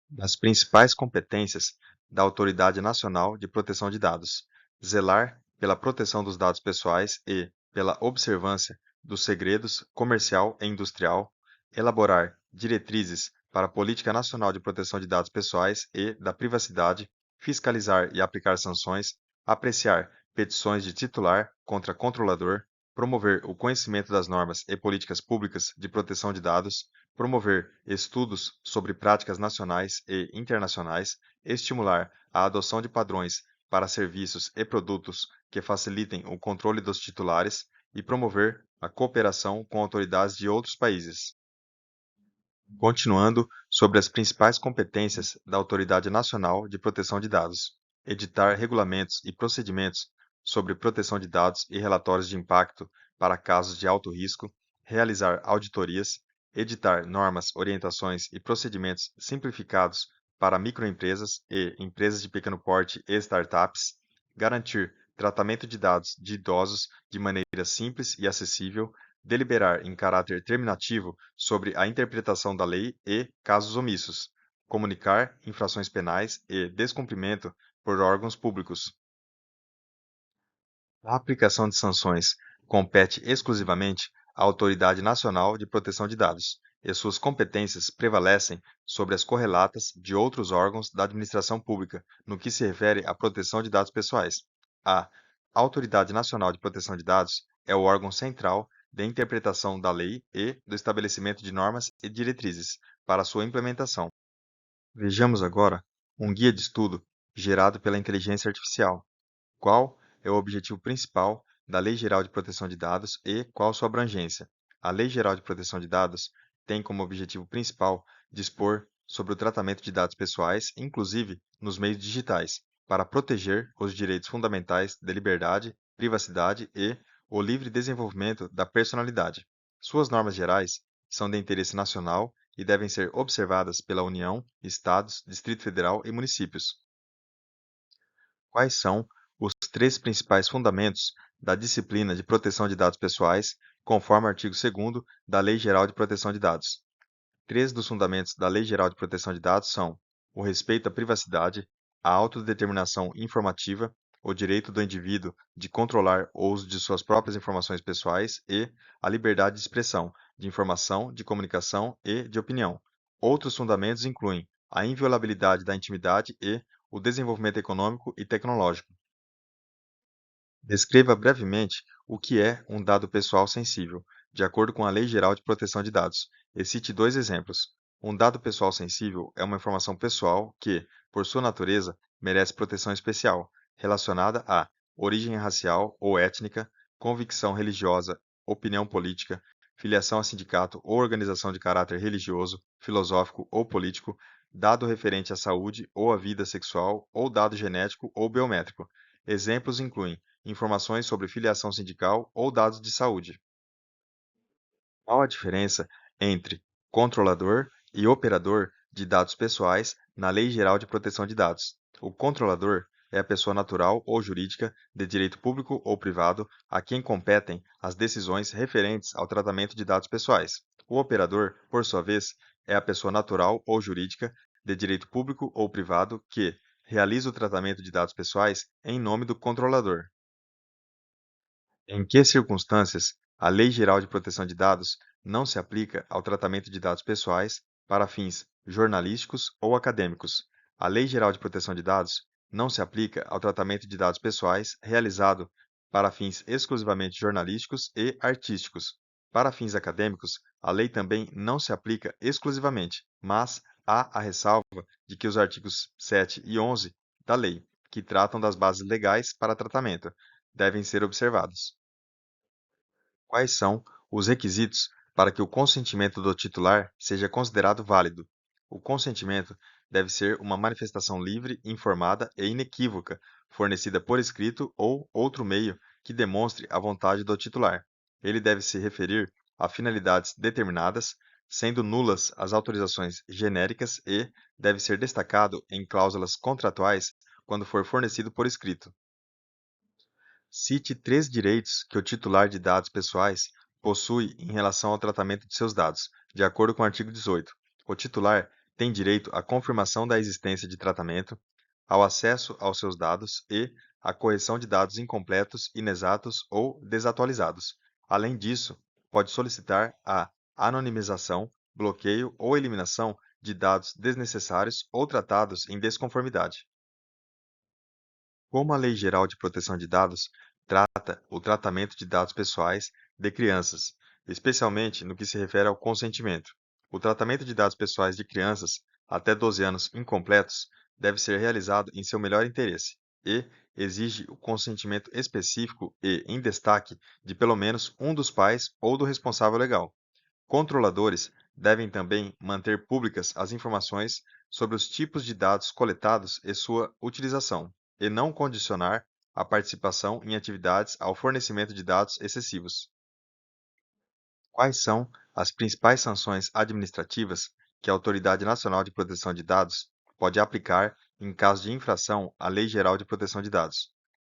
Das principais competências da Autoridade Nacional de Proteção de Dados: zelar pela proteção dos dados pessoais e pela observância dos segredos comercial e industrial, elaborar diretrizes para a Política Nacional de Proteção de Dados Pessoais e da Privacidade, fiscalizar e aplicar sanções, apreciar petições de titular contra controlador, promover o conhecimento das normas e políticas públicas de proteção de dados, promover estudos sobre práticas nacionais e internacionais, estimular a adoção de padrões para serviços e produtos que facilitem o controle dos titulares e promover a cooperação com autoridades de outros países. Continuando sobre as principais competências da Autoridade Nacional de Proteção de Dados: editar regulamentos e procedimentos sobre proteção de dados e relatórios de impacto para casos de alto risco, realizar auditorias, editar normas, orientações e procedimentos simplificados para microempresas e empresas de pequeno porte e startups, garantir tratamento de dados de idosos de maneira simples e acessível, deliberar em caráter terminativo sobre a interpretação da lei e casos omissos, comunicar infrações penais e descumprimento por órgãos públicos. A aplicação de sanções compete exclusivamente à Autoridade Nacional de Proteção de Dados, e suas competências prevalecem sobre as correlatas de outros órgãos da administração pública no que se refere à proteção de dados pessoais. A Autoridade Nacional de Proteção de Dados é o órgão central de interpretação da lei e do estabelecimento de normas e diretrizes para sua implementação. Vejamos agora um guia de estudo gerado pela inteligência artificial. Qual é o objetivo principal da Lei Geral de Proteção de Dados e qual sua abrangência? A Lei Geral de Proteção de Dados tem como objetivo principal dispor sobre o tratamento de dados pessoais, inclusive nos meios digitais, para proteger os direitos fundamentais de liberdade, privacidade e o livre desenvolvimento da personalidade. Suas normas gerais são de interesse nacional e devem ser observadas pela União, Estados, Distrito Federal e municípios. Quais são os 3 principais fundamentos da disciplina de proteção de dados pessoais, conforme o artigo 2º da Lei Geral de Proteção de Dados? 3 dos fundamentos da Lei Geral de Proteção de Dados são o respeito à privacidade, a autodeterminação informativa, o direito do indivíduo de controlar o uso de suas próprias informações pessoais e a liberdade de expressão, de informação, de comunicação e de opinião. Outros fundamentos incluem a inviolabilidade da intimidade e o desenvolvimento econômico e tecnológico. Descreva brevemente o que é um dado pessoal sensível, de acordo com a Lei Geral de Proteção de Dados, e cite 2 exemplos. Um dado pessoal sensível é uma informação pessoal que, por sua natureza, merece proteção especial, relacionada à origem racial ou étnica, convicção religiosa, opinião política, filiação a sindicato ou organização de caráter religioso, filosófico ou político, dado referente à saúde ou à vida sexual ou dado genético ou biométrico. Exemplos incluem informações sobre filiação sindical ou dados de saúde. Qual a diferença entre controlador e operador de dados pessoais na Lei Geral de Proteção de Dados? O controlador é a pessoa natural ou jurídica, de direito público ou privado, a quem competem as decisões referentes ao tratamento de dados pessoais. O operador, por sua vez, é a pessoa natural ou jurídica, de direito público ou privado, que realiza o tratamento de dados pessoais em nome do controlador. Em que circunstâncias a Lei Geral de Proteção de Dados não se aplica ao tratamento de dados pessoais para fins jornalísticos ou acadêmicos? A Lei Geral de Proteção de Dados não se aplica ao tratamento de dados pessoais realizado para fins exclusivamente jornalísticos e artísticos. Para fins acadêmicos, a lei também não se aplica exclusivamente, mas há a ressalva de que os artigos 7 e 11 da lei, que tratam das bases legais para tratamento, devem ser observados. Quais são os requisitos para que o consentimento do titular seja considerado válido? O consentimento deve ser uma manifestação livre, informada e inequívoca, fornecida por escrito ou outro meio que demonstre a vontade do titular. Ele deve se referir a finalidades determinadas, sendo nulas as autorizações genéricas e deve ser destacado em cláusulas contratuais quando for fornecido por escrito. Cite três direitos que o titular de dados pessoais possui em relação ao tratamento de seus dados, de acordo com o artigo 18. O titular tem direito à confirmação da existência de tratamento, ao acesso aos seus dados e à correção de dados incompletos, inexatos ou desatualizados. Além disso, pode solicitar a anonimização, bloqueio ou eliminação de dados desnecessários ou tratados em desconformidade. Como a Lei Geral de Proteção de Dados trata o tratamento de dados pessoais de crianças, especialmente no que se refere ao consentimento. O tratamento de dados pessoais de crianças até 12 anos incompletos deve ser realizado em seu melhor interesse e exige o consentimento específico e, em destaque, de pelo menos um dos pais ou do responsável legal. Controladores devem também manter públicas as informações sobre os tipos de dados coletados e sua utilização, e não condicionar a participação em atividades ao fornecimento de dados excessivos. Quais são as principais sanções administrativas que a Autoridade Nacional de Proteção de Dados pode aplicar em caso de infração à Lei Geral de Proteção de Dados?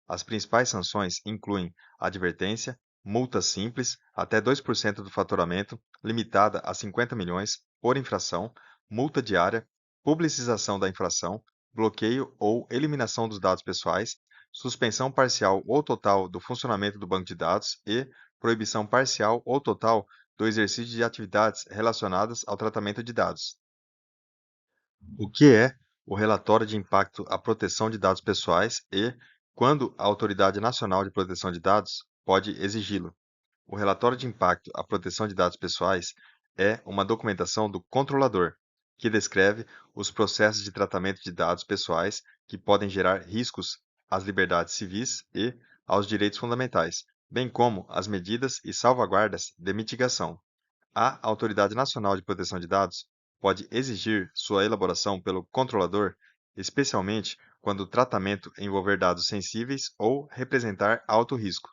As principais sanções incluem advertência, multa simples até 2% do faturamento, limitada a 50 milhões por infração, multa diária, publicização da infração, bloqueio ou eliminação dos dados pessoais, suspensão parcial ou total do funcionamento do banco de dados e proibição parcial ou total do exercício de atividades relacionadas ao tratamento de dados. O que é o relatório de impacto à proteção de dados pessoais e quando a Autoridade Nacional de Proteção de Dados pode exigi-lo? O relatório de impacto à proteção de dados pessoais é uma documentação do controlador, que descreve os processos de tratamento de dados pessoais que podem gerar riscos às liberdades civis e aos direitos fundamentais, bem como as medidas e salvaguardas de mitigação. A Autoridade Nacional de Proteção de Dados pode exigir sua elaboração pelo controlador, especialmente quando o tratamento envolver dados sensíveis ou representar alto risco.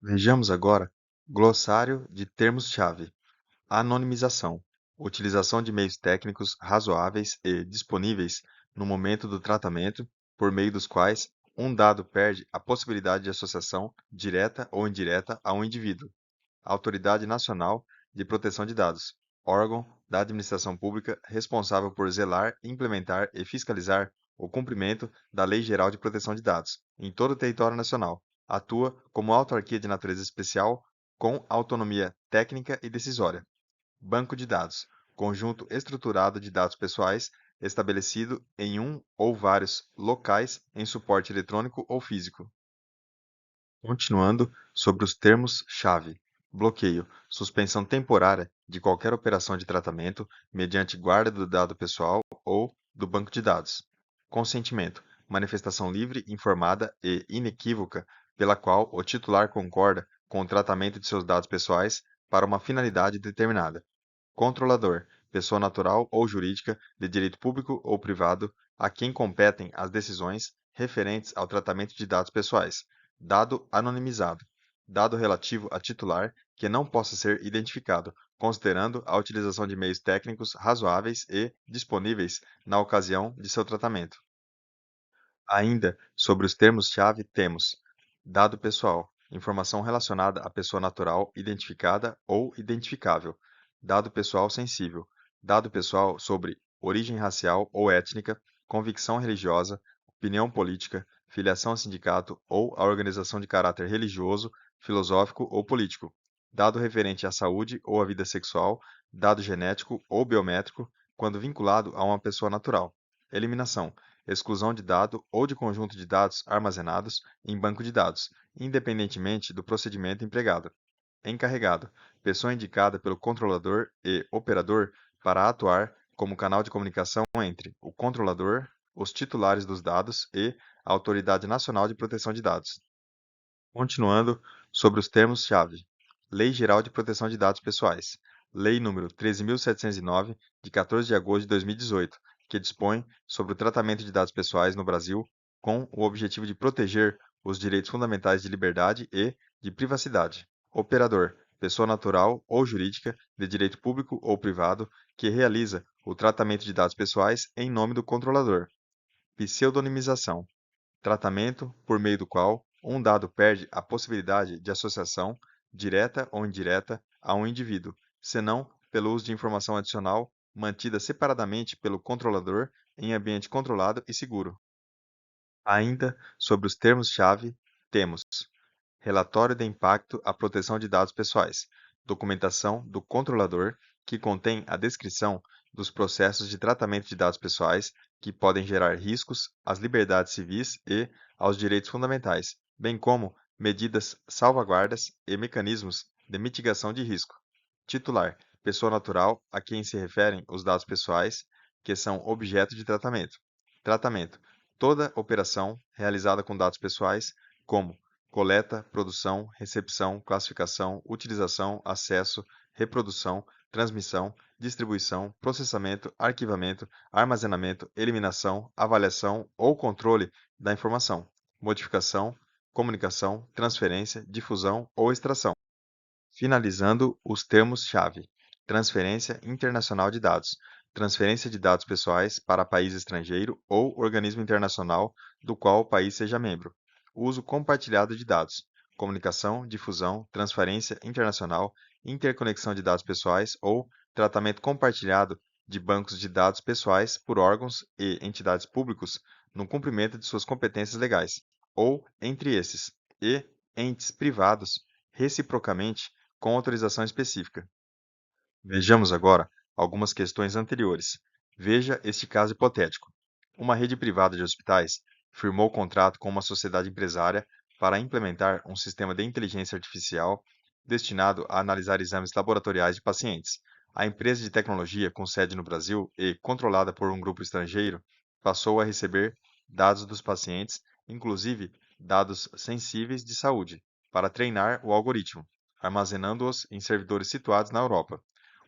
Vejamos agora glossário de termos-chave. Anonimização. Utilização de meios técnicos razoáveis e disponíveis no momento do tratamento, por meio dos quais um dado perde a possibilidade de associação direta ou indireta a um indivíduo. Autoridade Nacional de Proteção de Dados, órgão da administração pública responsável por zelar, implementar e fiscalizar o cumprimento da Lei Geral de Proteção de Dados em todo o território nacional. Atua como autarquia de natureza especial com autonomia técnica e decisória. Banco de dados, conjunto estruturado de dados pessoais estabelecido em um ou vários locais em suporte eletrônico ou físico. Continuando sobre os termos-chave: bloqueio, suspensão temporária de qualquer operação de tratamento mediante guarda do dado pessoal ou do banco de dados. Consentimento, manifestação livre, informada e inequívoca pela qual o titular concorda com o tratamento de seus dados pessoais para uma finalidade determinada. Controlador, pessoa natural ou jurídica de direito público ou privado a quem competem as decisões referentes ao tratamento de dados pessoais. Dado anonimizado, dado relativo a titular que não possa ser identificado, considerando a utilização de meios técnicos razoáveis e disponíveis na ocasião de seu tratamento. Ainda sobre os termos-chave temos dado pessoal, informação relacionada à pessoa natural identificada ou identificável, dado pessoal sensível, dado pessoal sobre origem racial ou étnica, convicção religiosa, opinião política, filiação a sindicato ou a organização de caráter religioso, filosófico ou político, dado referente à saúde ou à vida sexual, dado genético ou biométrico, quando vinculado a uma pessoa natural. Eliminação, exclusão de dado ou de conjunto de dados armazenados em banco de dados, independentemente do procedimento empregado. Encarregado, pessoa indicada pelo controlador e operador para atuar como canal de comunicação entre o controlador, os titulares dos dados e a Autoridade Nacional de Proteção de Dados. Continuando sobre os termos-chave. Lei Geral de Proteção de Dados Pessoais. Lei nº 13.709, de 14 de agosto de 2018, que dispõe sobre o tratamento de dados pessoais no Brasil com o objetivo de proteger os direitos fundamentais de liberdade e de privacidade. Operador, pessoa natural ou jurídica, de direito público ou privado, que realiza o tratamento de dados pessoais em nome do controlador. Pseudonimização. Tratamento por meio do qual um dado perde a possibilidade de associação, direta ou indireta, a um indivíduo, senão pelo uso de informação adicional mantida separadamente pelo controlador em ambiente controlado e seguro. Ainda sobre os termos-chave, temos relatório de impacto à proteção de dados pessoais, documentação do controlador, que contém a descrição dos processos de tratamento de dados pessoais que podem gerar riscos às liberdades civis e aos direitos fundamentais, bem como medidas salvaguardas e mecanismos de mitigação de risco. Titular: pessoa natural a quem se referem os dados pessoais que são objeto de tratamento. Tratamento: toda operação realizada com dados pessoais, como coleta, produção, recepção, classificação, utilização, acesso, reprodução, transmissão, distribuição, processamento, arquivamento, armazenamento, eliminação, avaliação ou controle da informação, modificação, comunicação, transferência, difusão ou extração. Finalizando os termos-chave: transferência internacional de dados, transferência de dados pessoais para país estrangeiro ou organismo internacional do qual o país seja membro, uso compartilhado de dados, comunicação, difusão, transferência internacional, interconexão de dados pessoais ou tratamento compartilhado de bancos de dados pessoais por órgãos e entidades públicos no cumprimento de suas competências legais, ou entre esses, e entes privados, reciprocamente com autorização específica. Vejamos agora algumas questões anteriores. Veja este caso hipotético. Uma rede privada de hospitais firmou contrato com uma sociedade empresária para implementar um sistema de inteligência artificial destinado a analisar exames laboratoriais de pacientes. A empresa de tecnologia, com sede no Brasil e controlada por um grupo estrangeiro, passou a receber dados dos pacientes, inclusive dados sensíveis de saúde, para treinar o algoritmo, armazenando-os em servidores situados na Europa.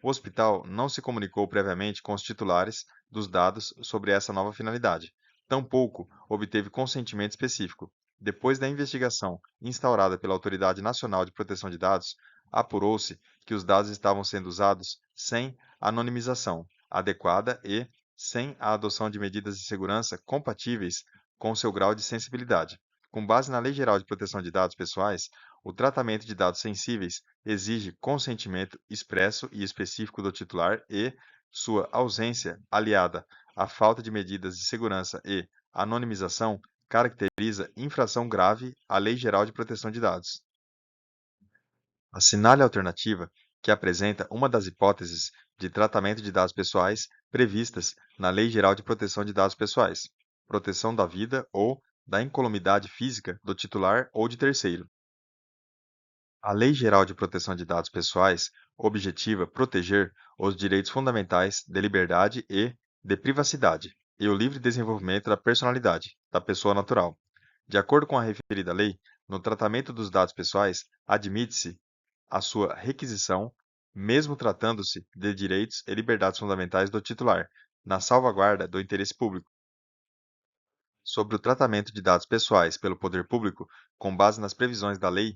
O hospital não se comunicou previamente com os titulares dos dados sobre essa nova finalidade. Tampouco obteve consentimento específico. Depois da investigação instaurada pela Autoridade Nacional de Proteção de Dados, apurou-se que os dados estavam sendo usados sem anonimização adequada e sem a adoção de medidas de segurança compatíveis com seu grau de sensibilidade. Com base na Lei Geral de Proteção de Dados Pessoais, o tratamento de dados sensíveis exige consentimento expresso e específico do titular e sua ausência, aliada à falta de medidas de segurança e anonimização, caracteriza infração grave à Lei Geral de Proteção de Dados. Assinale a alternativa que apresenta uma das hipóteses de tratamento de dados pessoais previstas na Lei Geral de Proteção de Dados Pessoais: proteção da vida ou da incolumidade física do titular ou de terceiro. A Lei Geral de Proteção de Dados Pessoais objetiva proteger os direitos fundamentais de liberdade e de privacidade e o livre desenvolvimento da personalidade da pessoa natural. De acordo com a referida lei, no tratamento dos dados pessoais, admite-se a sua requisição, mesmo tratando-se de direitos e liberdades fundamentais do titular, na salvaguarda do interesse público. Sobre o tratamento de dados pessoais pelo poder público, com base nas previsões da lei,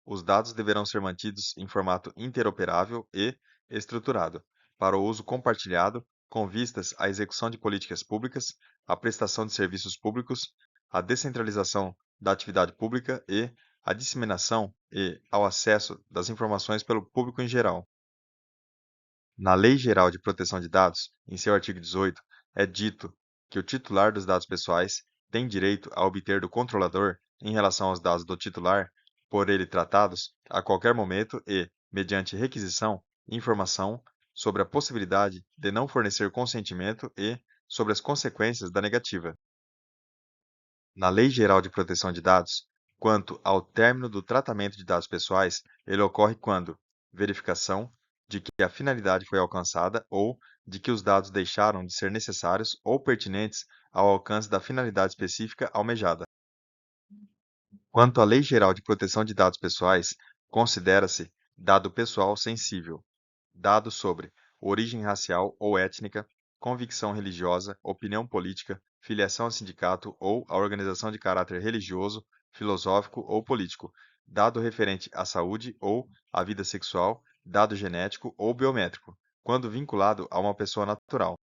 os dados deverão ser mantidos em formato interoperável e estruturado, para o uso compartilhado, com vistas à execução de políticas públicas, à prestação de serviços públicos, à descentralização da atividade pública e à disseminação e ao acesso das informações pelo público em geral. Na Lei Geral de Proteção de Dados, em seu artigo 18, é dito que o titular dos dados pessoais tem direito a obter do controlador, em relação aos dados do titular, por ele tratados, a qualquer momento e, mediante requisição, informação sobre a possibilidade de não fornecer consentimento e sobre as consequências da negativa. Na Lei Geral de Proteção de Dados, quanto ao término do tratamento de dados pessoais, ele ocorre quando verificação de que a finalidade foi alcançada ou de que os dados deixaram de ser necessários ou pertinentes ao alcance da finalidade específica almejada. Quanto à Lei Geral de Proteção de Dados Pessoais, considera-se dado pessoal sensível dados sobre origem racial ou étnica, convicção religiosa, opinião política, filiação a sindicato ou a organização de caráter religioso, filosófico ou político, dado referente à saúde ou à vida sexual, dado genético ou biométrico, quando vinculado a uma pessoa natural.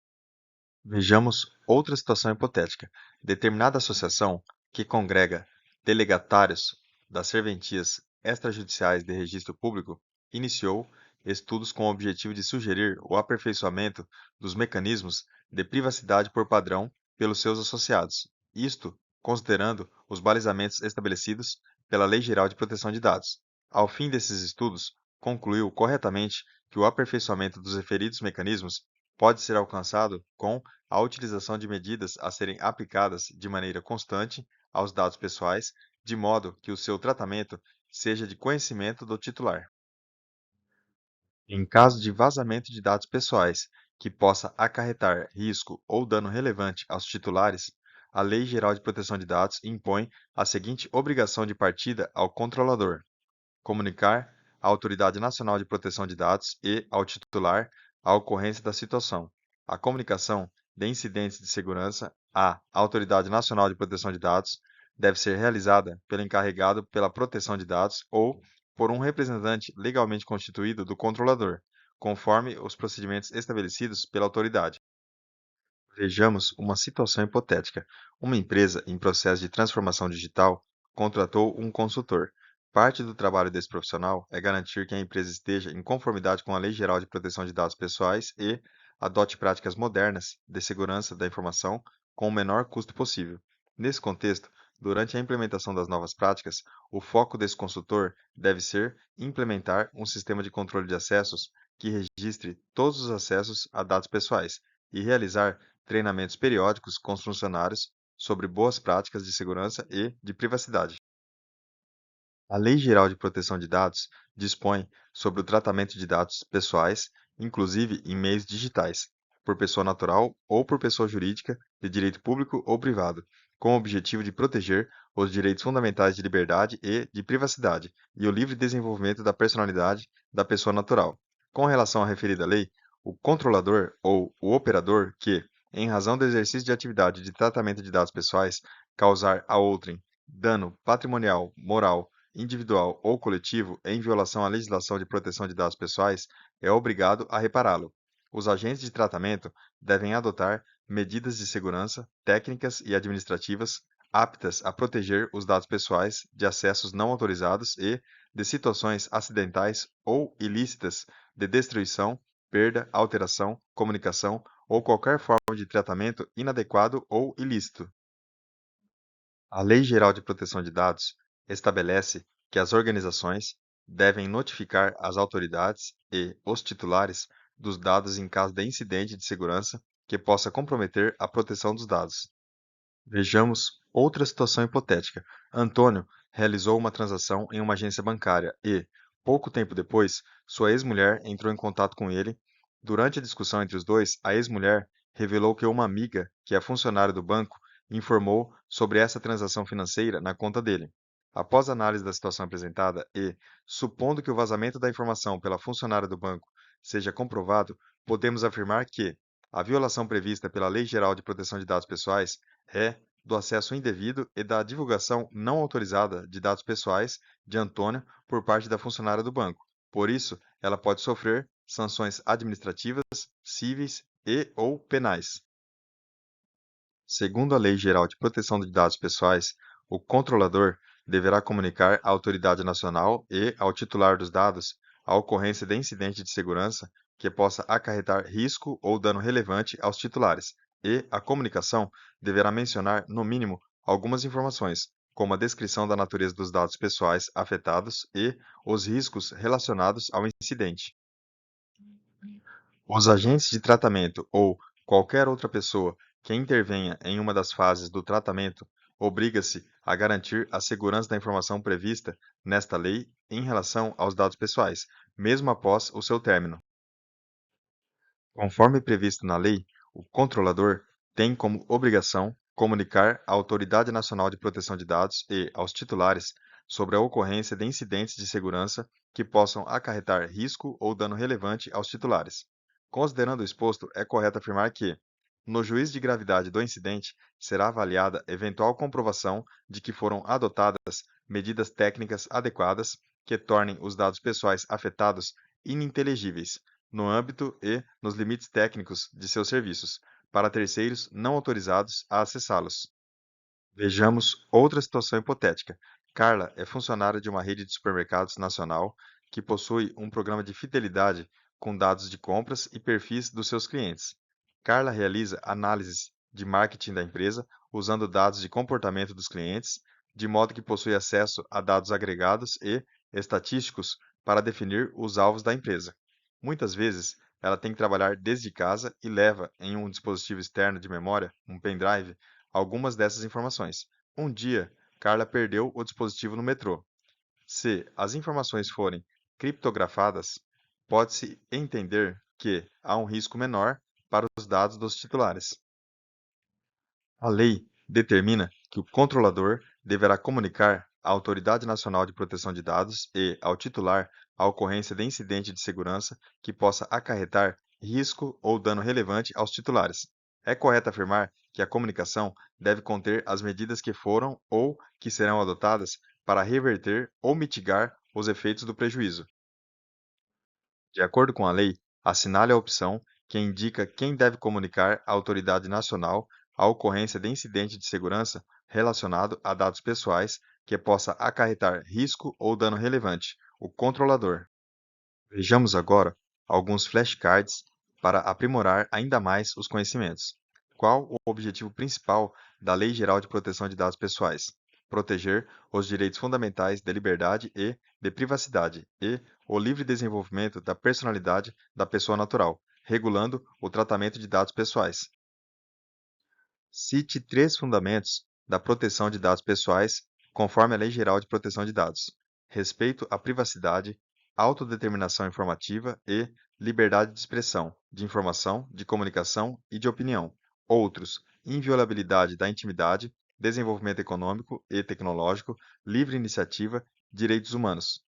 Vejamos outra situação hipotética. Determinada associação que congrega delegatários das serventias extrajudiciais de registro público iniciou estudos com o objetivo de sugerir o aperfeiçoamento dos mecanismos de privacidade por padrão pelos seus associados, isto considerando os balizamentos estabelecidos pela Lei Geral de Proteção de Dados. Ao fim desses estudos, concluiu corretamente que o aperfeiçoamento dos referidos mecanismos pode ser alcançado com a utilização de medidas a serem aplicadas de maneira constante aos dados pessoais, de modo que o seu tratamento seja de conhecimento do titular. Em caso de vazamento de dados pessoais que possa acarretar risco ou dano relevante aos titulares, a Lei Geral de Proteção de Dados impõe a seguinte obrigação de partida ao controlador: comunicar à Autoridade Nacional de Proteção de Dados e ao titular a ocorrência da situação. A comunicação de incidentes de segurança à Autoridade Nacional de Proteção de Dados deve ser realizada pelo encarregado pela proteção de dados ou por um representante legalmente constituído do controlador, conforme os procedimentos estabelecidos pela autoridade. Vejamos uma situação hipotética. Uma empresa em processo de transformação digital contratou um consultor. Parte do trabalho desse profissional é garantir que a empresa esteja em conformidade com a Lei Geral de Proteção de Dados Pessoais e adote práticas modernas de segurança da informação com o menor custo possível. Nesse contexto, durante a implementação das novas práticas, o foco desse consultor deve ser implementar um sistema de controle de acessos que registre todos os acessos a dados pessoais e realizar treinamentos periódicos com os funcionários sobre boas práticas de segurança e de privacidade. A Lei Geral de Proteção de Dados dispõe sobre o tratamento de dados pessoais, inclusive em meios digitais, por pessoa natural ou por pessoa jurídica de direito público ou privado, com o objetivo de proteger os direitos fundamentais de liberdade e de privacidade e o livre desenvolvimento da personalidade da pessoa natural. Com relação à referida lei, o controlador ou o operador que, em razão do exercício de atividade de tratamento de dados pessoais, causar a outrem dano patrimonial, moral, individual ou coletivo em violação à legislação de proteção de dados pessoais, é obrigado a repará-lo. Os agentes de tratamento devem adotar medidas de segurança, técnicas e administrativas aptas a proteger os dados pessoais de acessos não autorizados e de situações acidentais ou ilícitas de destruição, perda, alteração, comunicação ou qualquer forma de tratamento inadequado ou ilícito. A Lei Geral de Proteção de Dados estabelece que as organizações devem notificar as autoridades e os titulares dos dados em caso de incidente de segurança que possa comprometer a proteção dos dados. Vejamos outra situação hipotética. Antônio realizou uma transação em uma agência bancária e, pouco tempo depois, sua ex-mulher entrou em contato com ele. Durante a discussão entre os dois, a ex-mulher revelou que uma amiga, que é funcionária do banco, informou sobre essa transação financeira na conta dele. Após a análise da situação apresentada e, supondo que o vazamento da informação pela funcionária do banco seja comprovado, podemos afirmar que a violação prevista pela Lei Geral de Proteção de Dados Pessoais é do acesso indevido e da divulgação não autorizada de dados pessoais de Antônio por parte da funcionária do banco. Por isso, ela pode sofrer sanções administrativas, cíveis e ou penais. Segundo a Lei Geral de Proteção de Dados Pessoais, o controlador deverá comunicar à autoridade nacional e ao titular dos dados a ocorrência de incidente de segurança que possa acarretar risco ou dano relevante aos titulares, e a comunicação deverá mencionar, no mínimo, algumas informações, como a descrição da natureza dos dados pessoais afetados e os riscos relacionados ao incidente. Os agentes de tratamento ou qualquer outra pessoa que intervenha em uma das fases do tratamento obriga-se a garantir a segurança da informação prevista nesta lei em relação aos dados pessoais, mesmo após o seu término. Conforme previsto na lei, o controlador tem como obrigação comunicar à Autoridade Nacional de Proteção de Dados e aos titulares sobre a ocorrência de incidentes de segurança que possam acarretar risco ou dano relevante aos titulares. Considerando o exposto, é correto afirmar que No juízo de gravidade do incidente, será avaliada eventual comprovação de que foram adotadas medidas técnicas adequadas que tornem os dados pessoais afetados ininteligíveis, no âmbito e nos limites técnicos de seus serviços, para terceiros não autorizados a acessá-los. Vejamos outra situação hipotética. Carla é funcionária de uma rede de supermercados nacional que possui um programa de fidelidade com dados de compras e perfis dos seus clientes. Carla realiza análises de marketing da empresa usando dados de comportamento dos clientes, de modo que possui acesso a dados agregados e estatísticos para definir os alvos da empresa. Muitas vezes, ela tem que trabalhar desde casa e leva em um dispositivo externo de memória, um pendrive, algumas dessas informações. Um dia, Carla perdeu o dispositivo no metrô. Se as informações forem criptografadas, pode-se entender que há um risco menor para os dados dos titulares. A lei determina que o controlador deverá comunicar à Autoridade Nacional de Proteção de Dados e ao titular a ocorrência de incidente de segurança que possa acarretar risco ou dano relevante aos titulares. É correto afirmar que a comunicação deve conter as medidas que foram ou que serão adotadas para reverter ou mitigar os efeitos do prejuízo. De acordo com a lei, assinale a opção que indica quem deve comunicar à autoridade nacional a ocorrência de incidente de segurança relacionado a dados pessoais que possa acarretar risco ou dano relevante, o controlador. Vejamos agora alguns flashcards para aprimorar ainda mais os conhecimentos. Qual o objetivo principal da Lei Geral de Proteção de Dados Pessoais? Proteger os direitos fundamentais de liberdade e de privacidade e o livre desenvolvimento da personalidade da pessoa natural, regulando o tratamento de dados pessoais. Cite três fundamentos da proteção de dados pessoais, conforme a Lei Geral de Proteção de Dados: respeito à privacidade, autodeterminação informativa e liberdade de expressão, de informação, de comunicação e de opinião. Outros: inviolabilidade da intimidade, desenvolvimento econômico e tecnológico, livre iniciativa, direitos humanos.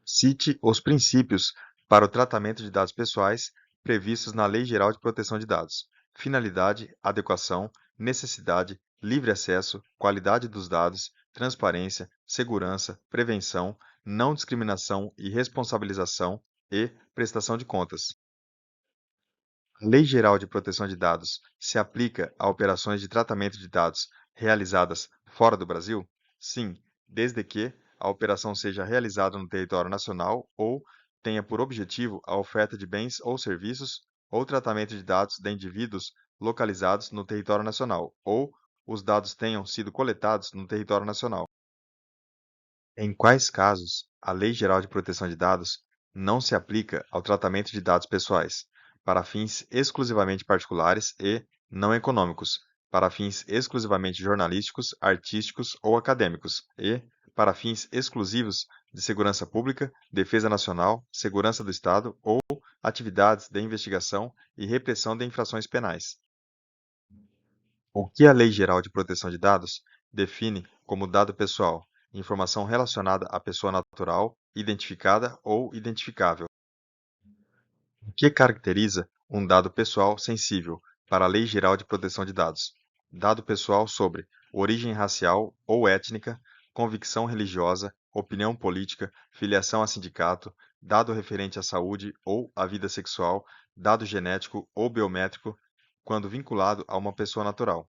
Cite os princípios para o tratamento de dados pessoais previstos na Lei Geral de Proteção de Dados: finalidade, adequação, necessidade, livre acesso, qualidade dos dados, transparência, segurança, prevenção, não discriminação e responsabilização e prestação de contas. A Lei Geral de Proteção de Dados se aplica a operações de tratamento de dados realizadas fora do Brasil? Sim, desde que a operação seja realizada no território nacional ou tenha por objetivo a oferta de bens ou serviços ou tratamento de dados de indivíduos localizados no território nacional, ou os dados tenham sido coletados no território nacional. Em quais casos a Lei Geral de Proteção de Dados não se aplica ao tratamento de dados pessoais, para fins exclusivamente particulares e não econômicos, para fins exclusivamente jornalísticos, artísticos ou acadêmicos, e para fins exclusivos de segurança pública, defesa nacional, segurança do Estado ou atividades de investigação e repressão de infrações penais? O que a Lei Geral de Proteção de Dados define como dado pessoal: informação relacionada à pessoa natural, identificada ou identificável. O que caracteriza um dado pessoal sensível para a Lei Geral de Proteção de Dados? Dado pessoal sobre origem racial ou étnica, convicção religiosa, opinião política, filiação a sindicato, dado referente à saúde ou à vida sexual, dado genético ou biométrico, quando vinculado a uma pessoa natural.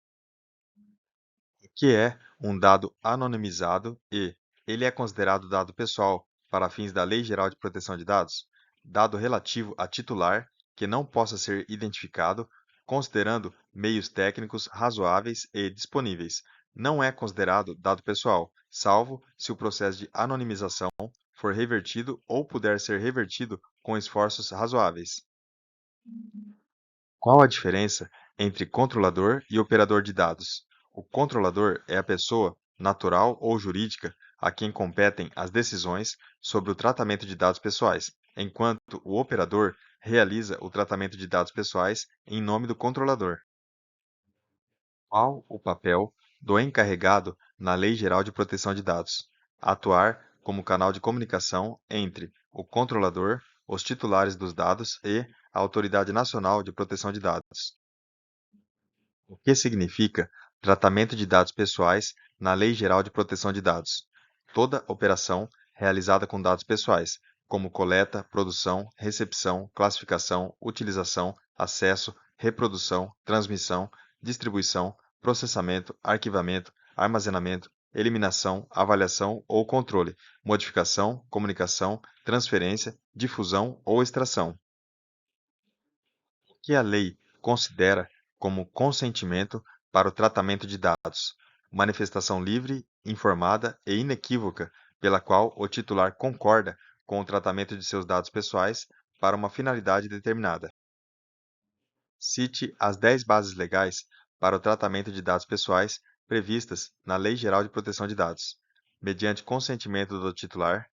O que é um dado anonimizado e ele é considerado dado pessoal para fins da Lei Geral de Proteção de Dados? Dado relativo a titular que não possa ser identificado, considerando meios técnicos razoáveis e disponíveis. Não é considerado dado pessoal, salvo se o processo de anonimização for revertido ou puder ser revertido com esforços razoáveis. Qual a diferença entre controlador e operador de dados? O controlador é a pessoa, natural ou jurídica, a quem competem as decisões sobre o tratamento de dados pessoais, enquanto o operador realiza o tratamento de dados pessoais em nome do controlador. Qual o papel do encarregado na Lei Geral de Proteção de Dados? Atuar como canal de comunicação entre o controlador, os titulares dos dados e a Autoridade Nacional de Proteção de Dados. O que significa tratamento de dados pessoais na Lei Geral de Proteção de Dados? Toda operação realizada com dados pessoais, como coleta, produção, recepção, classificação, utilização, acesso, reprodução, transmissão, distribuição, processamento, arquivamento, armazenamento, eliminação, avaliação ou controle, modificação, comunicação, transferência, difusão ou extração. O que a lei considera como consentimento para o tratamento de dados, manifestação livre, informada e inequívoca pela qual o titular concorda com o tratamento de seus dados pessoais para uma finalidade determinada. Cite as 10 bases legais para o tratamento de dados pessoais previstas na Lei Geral de Proteção de Dados, mediante consentimento do titular,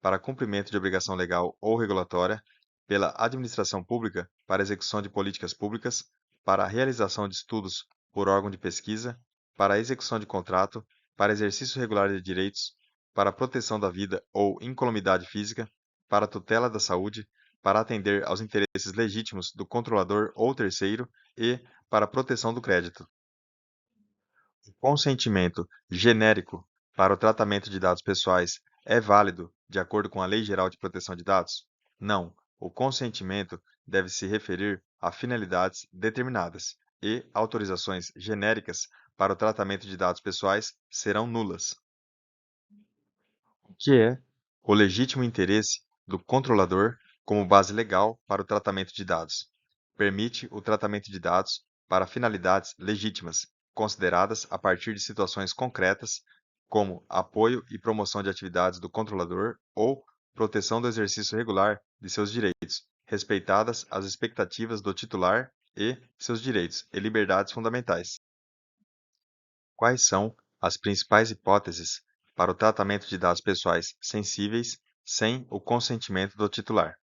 para cumprimento de obrigação legal ou regulatória, pela administração pública para execução de políticas públicas, para a realização de estudos por órgão de pesquisa, para a execução de contrato, para exercício regular de direitos, para a proteção da vida ou incolumidade física, para a tutela da saúde, para atender aos interesses legítimos do controlador ou terceiro e para a proteção do crédito. O consentimento genérico para o tratamento de dados pessoais é válido de acordo com a Lei Geral de Proteção de Dados? Não. O consentimento deve se referir a finalidades determinadas e autorizações genéricas para o tratamento de dados pessoais serão nulas. O que é o legítimo interesse do controlador como base legal para o tratamento de dados? Permite o tratamento de dados para finalidades legítimas, consideradas a partir de situações concretas, como apoio e promoção de atividades do controlador ou proteção do exercício regular de seus direitos, respeitadas as expectativas do titular e seus direitos e liberdades fundamentais. Quais são as principais hipóteses para o tratamento de dados pessoais sensíveis sem o consentimento do titular?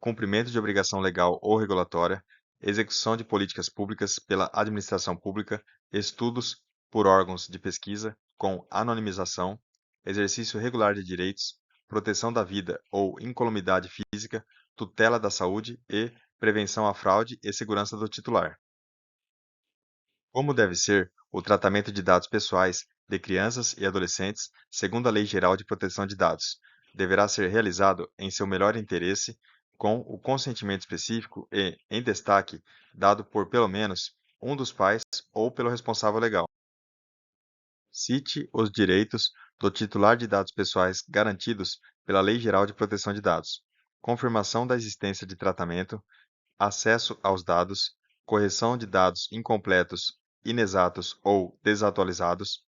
Cumprimento de obrigação legal ou regulatória, execução de políticas públicas pela administração pública, estudos por órgãos de pesquisa com anonimização, exercício regular de direitos, proteção da vida ou incolumidade física, tutela da saúde e prevenção à fraude e segurança do titular. Como deve ser o tratamento de dados pessoais de crianças e adolescentes, segundo a Lei Geral de Proteção de Dados? Deverá ser realizado em seu melhor interesse, com o consentimento específico e, em destaque, dado por pelo menos um dos pais ou pelo responsável legal. Cite os direitos do titular de dados pessoais garantidos pela Lei Geral de Proteção de Dados: confirmação da existência de tratamento, acesso aos dados, correção de dados incompletos, inexatos ou desatualizados,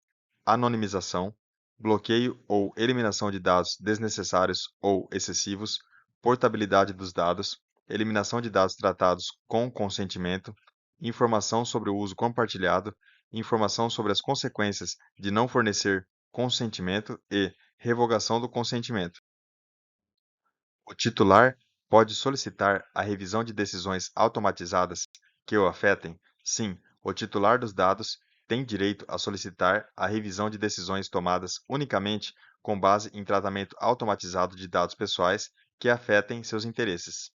anonimização, bloqueio ou eliminação de dados desnecessários ou excessivos, portabilidade dos dados, eliminação de dados tratados com consentimento, informação sobre o uso compartilhado, informação sobre as consequências de não fornecer consentimento e revogação do consentimento. O titular pode solicitar a revisão de decisões automatizadas que o afetem? Sim, o titular dos dados tem direito a solicitar a revisão de decisões tomadas unicamente com base em tratamento automatizado de dados pessoais que afetem seus interesses.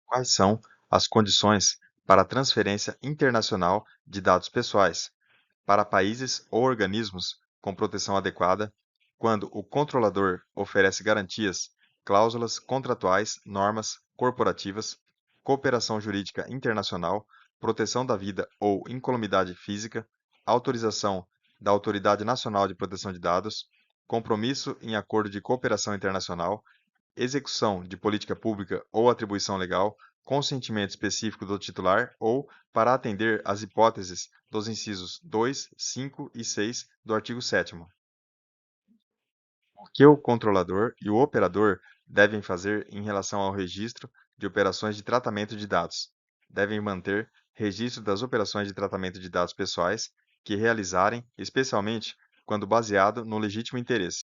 Quais são as condições para a transferência internacional de dados pessoais para países ou organismos com proteção adequada, quando o controlador oferece garantias, cláusulas contratuais, normas corporativas, cooperação jurídica internacional, proteção da vida ou incolumidade física, autorização da Autoridade Nacional de Proteção de Dados, compromisso em acordo de cooperação internacional, execução de política pública ou atribuição legal, consentimento específico do titular ou para atender às hipóteses dos incisos 2, 5 e 6 do artigo 7º. O que o controlador e o operador devem fazer em relação ao registro de operações de tratamento de dados? Devem manter registro das operações de tratamento de dados pessoais que realizarem, especialmente quando baseado no legítimo interesse.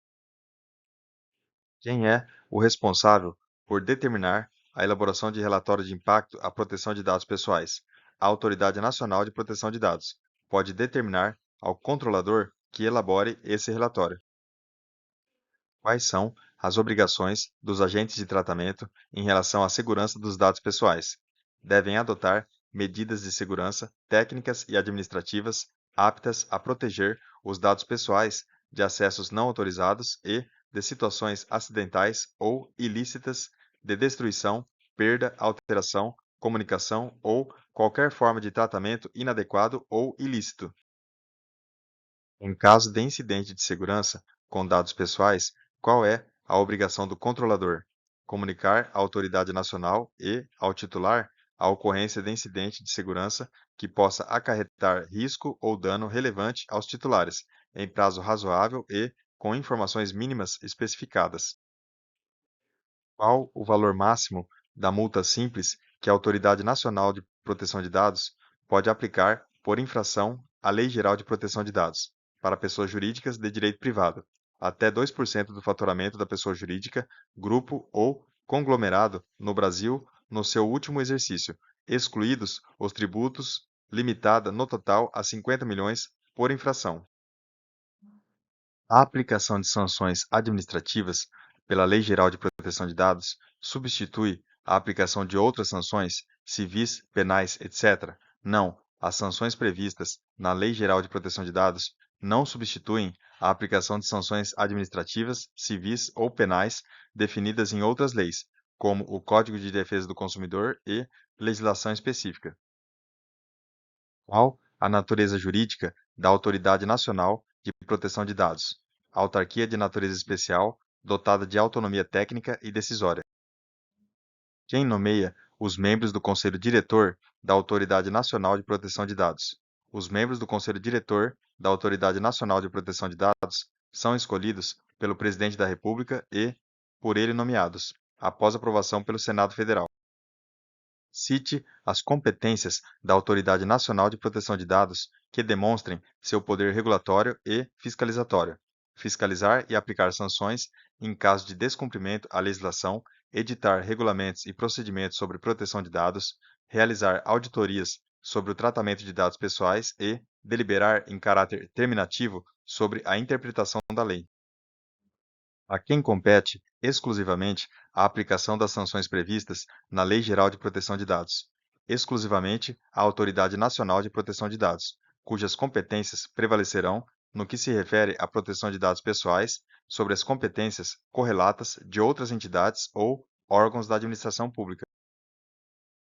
Quem é o responsável por determinar a elaboração de relatório de impacto à proteção de dados pessoais? A Autoridade Nacional de Proteção de Dados pode determinar ao controlador que elabore esse relatório. Quais são as obrigações dos agentes de tratamento em relação à segurança dos dados pessoais? Devem adotar medidas de segurança técnicas e administrativas aptas a proteger os dados pessoais de acessos não autorizados e de situações acidentais ou ilícitas de destruição, perda, alteração, comunicação ou qualquer forma de tratamento inadequado ou ilícito. Em caso de incidente de segurança com dados pessoais, qual é a obrigação do controlador? Comunicar à autoridade nacional e, ao titular, a ocorrência de incidente de segurança que possa acarretar risco ou dano relevante aos titulares, em prazo razoável e com informações mínimas especificadas. Qual o valor máximo da multa simples que a Autoridade Nacional de Proteção de Dados pode aplicar por infração à Lei Geral de Proteção de Dados para pessoas jurídicas de direito privado, até 2% do faturamento da pessoa jurídica, grupo ou conglomerado no Brasil no seu último exercício, excluídos os tributos, limitada no total a 50 milhões por infração. A aplicação de sanções administrativas pela Lei Geral de Proteção de Dados substitui a aplicação de outras sanções civis, penais, etc. Não, as sanções previstas na Lei Geral de Proteção de Dados não substituem a aplicação de sanções administrativas, civis ou penais definidas em outras leis, como o Código de Defesa do Consumidor e legislação específica. Qual a natureza jurídica da Autoridade Nacional de Proteção de Dados? Autarquia de natureza especial, dotada de autonomia técnica e decisória. Quem nomeia os membros do Conselho Diretor da Autoridade Nacional de Proteção de Dados? Os membros do Conselho Diretor da Autoridade Nacional de Proteção de Dados são escolhidos pelo Presidente da República e, por ele nomeados, após aprovação pelo Senado Federal. Cite as competências da Autoridade Nacional de Proteção de Dados que demonstrem seu poder regulatório e fiscalizatório. Fiscalizar e aplicar sanções em caso de descumprimento à legislação, editar regulamentos e procedimentos sobre proteção de dados, realizar auditorias sobre o tratamento de dados pessoais e deliberar em caráter terminativo sobre a interpretação da lei. A quem compete exclusivamente a aplicação das sanções previstas na Lei Geral de Proteção de Dados, exclusivamente à Autoridade Nacional de Proteção de Dados, cujas competências prevalecerão no que se refere à proteção de dados pessoais sobre as competências correlatas de outras entidades ou órgãos da administração pública.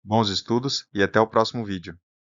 Bons estudos e até o próximo vídeo.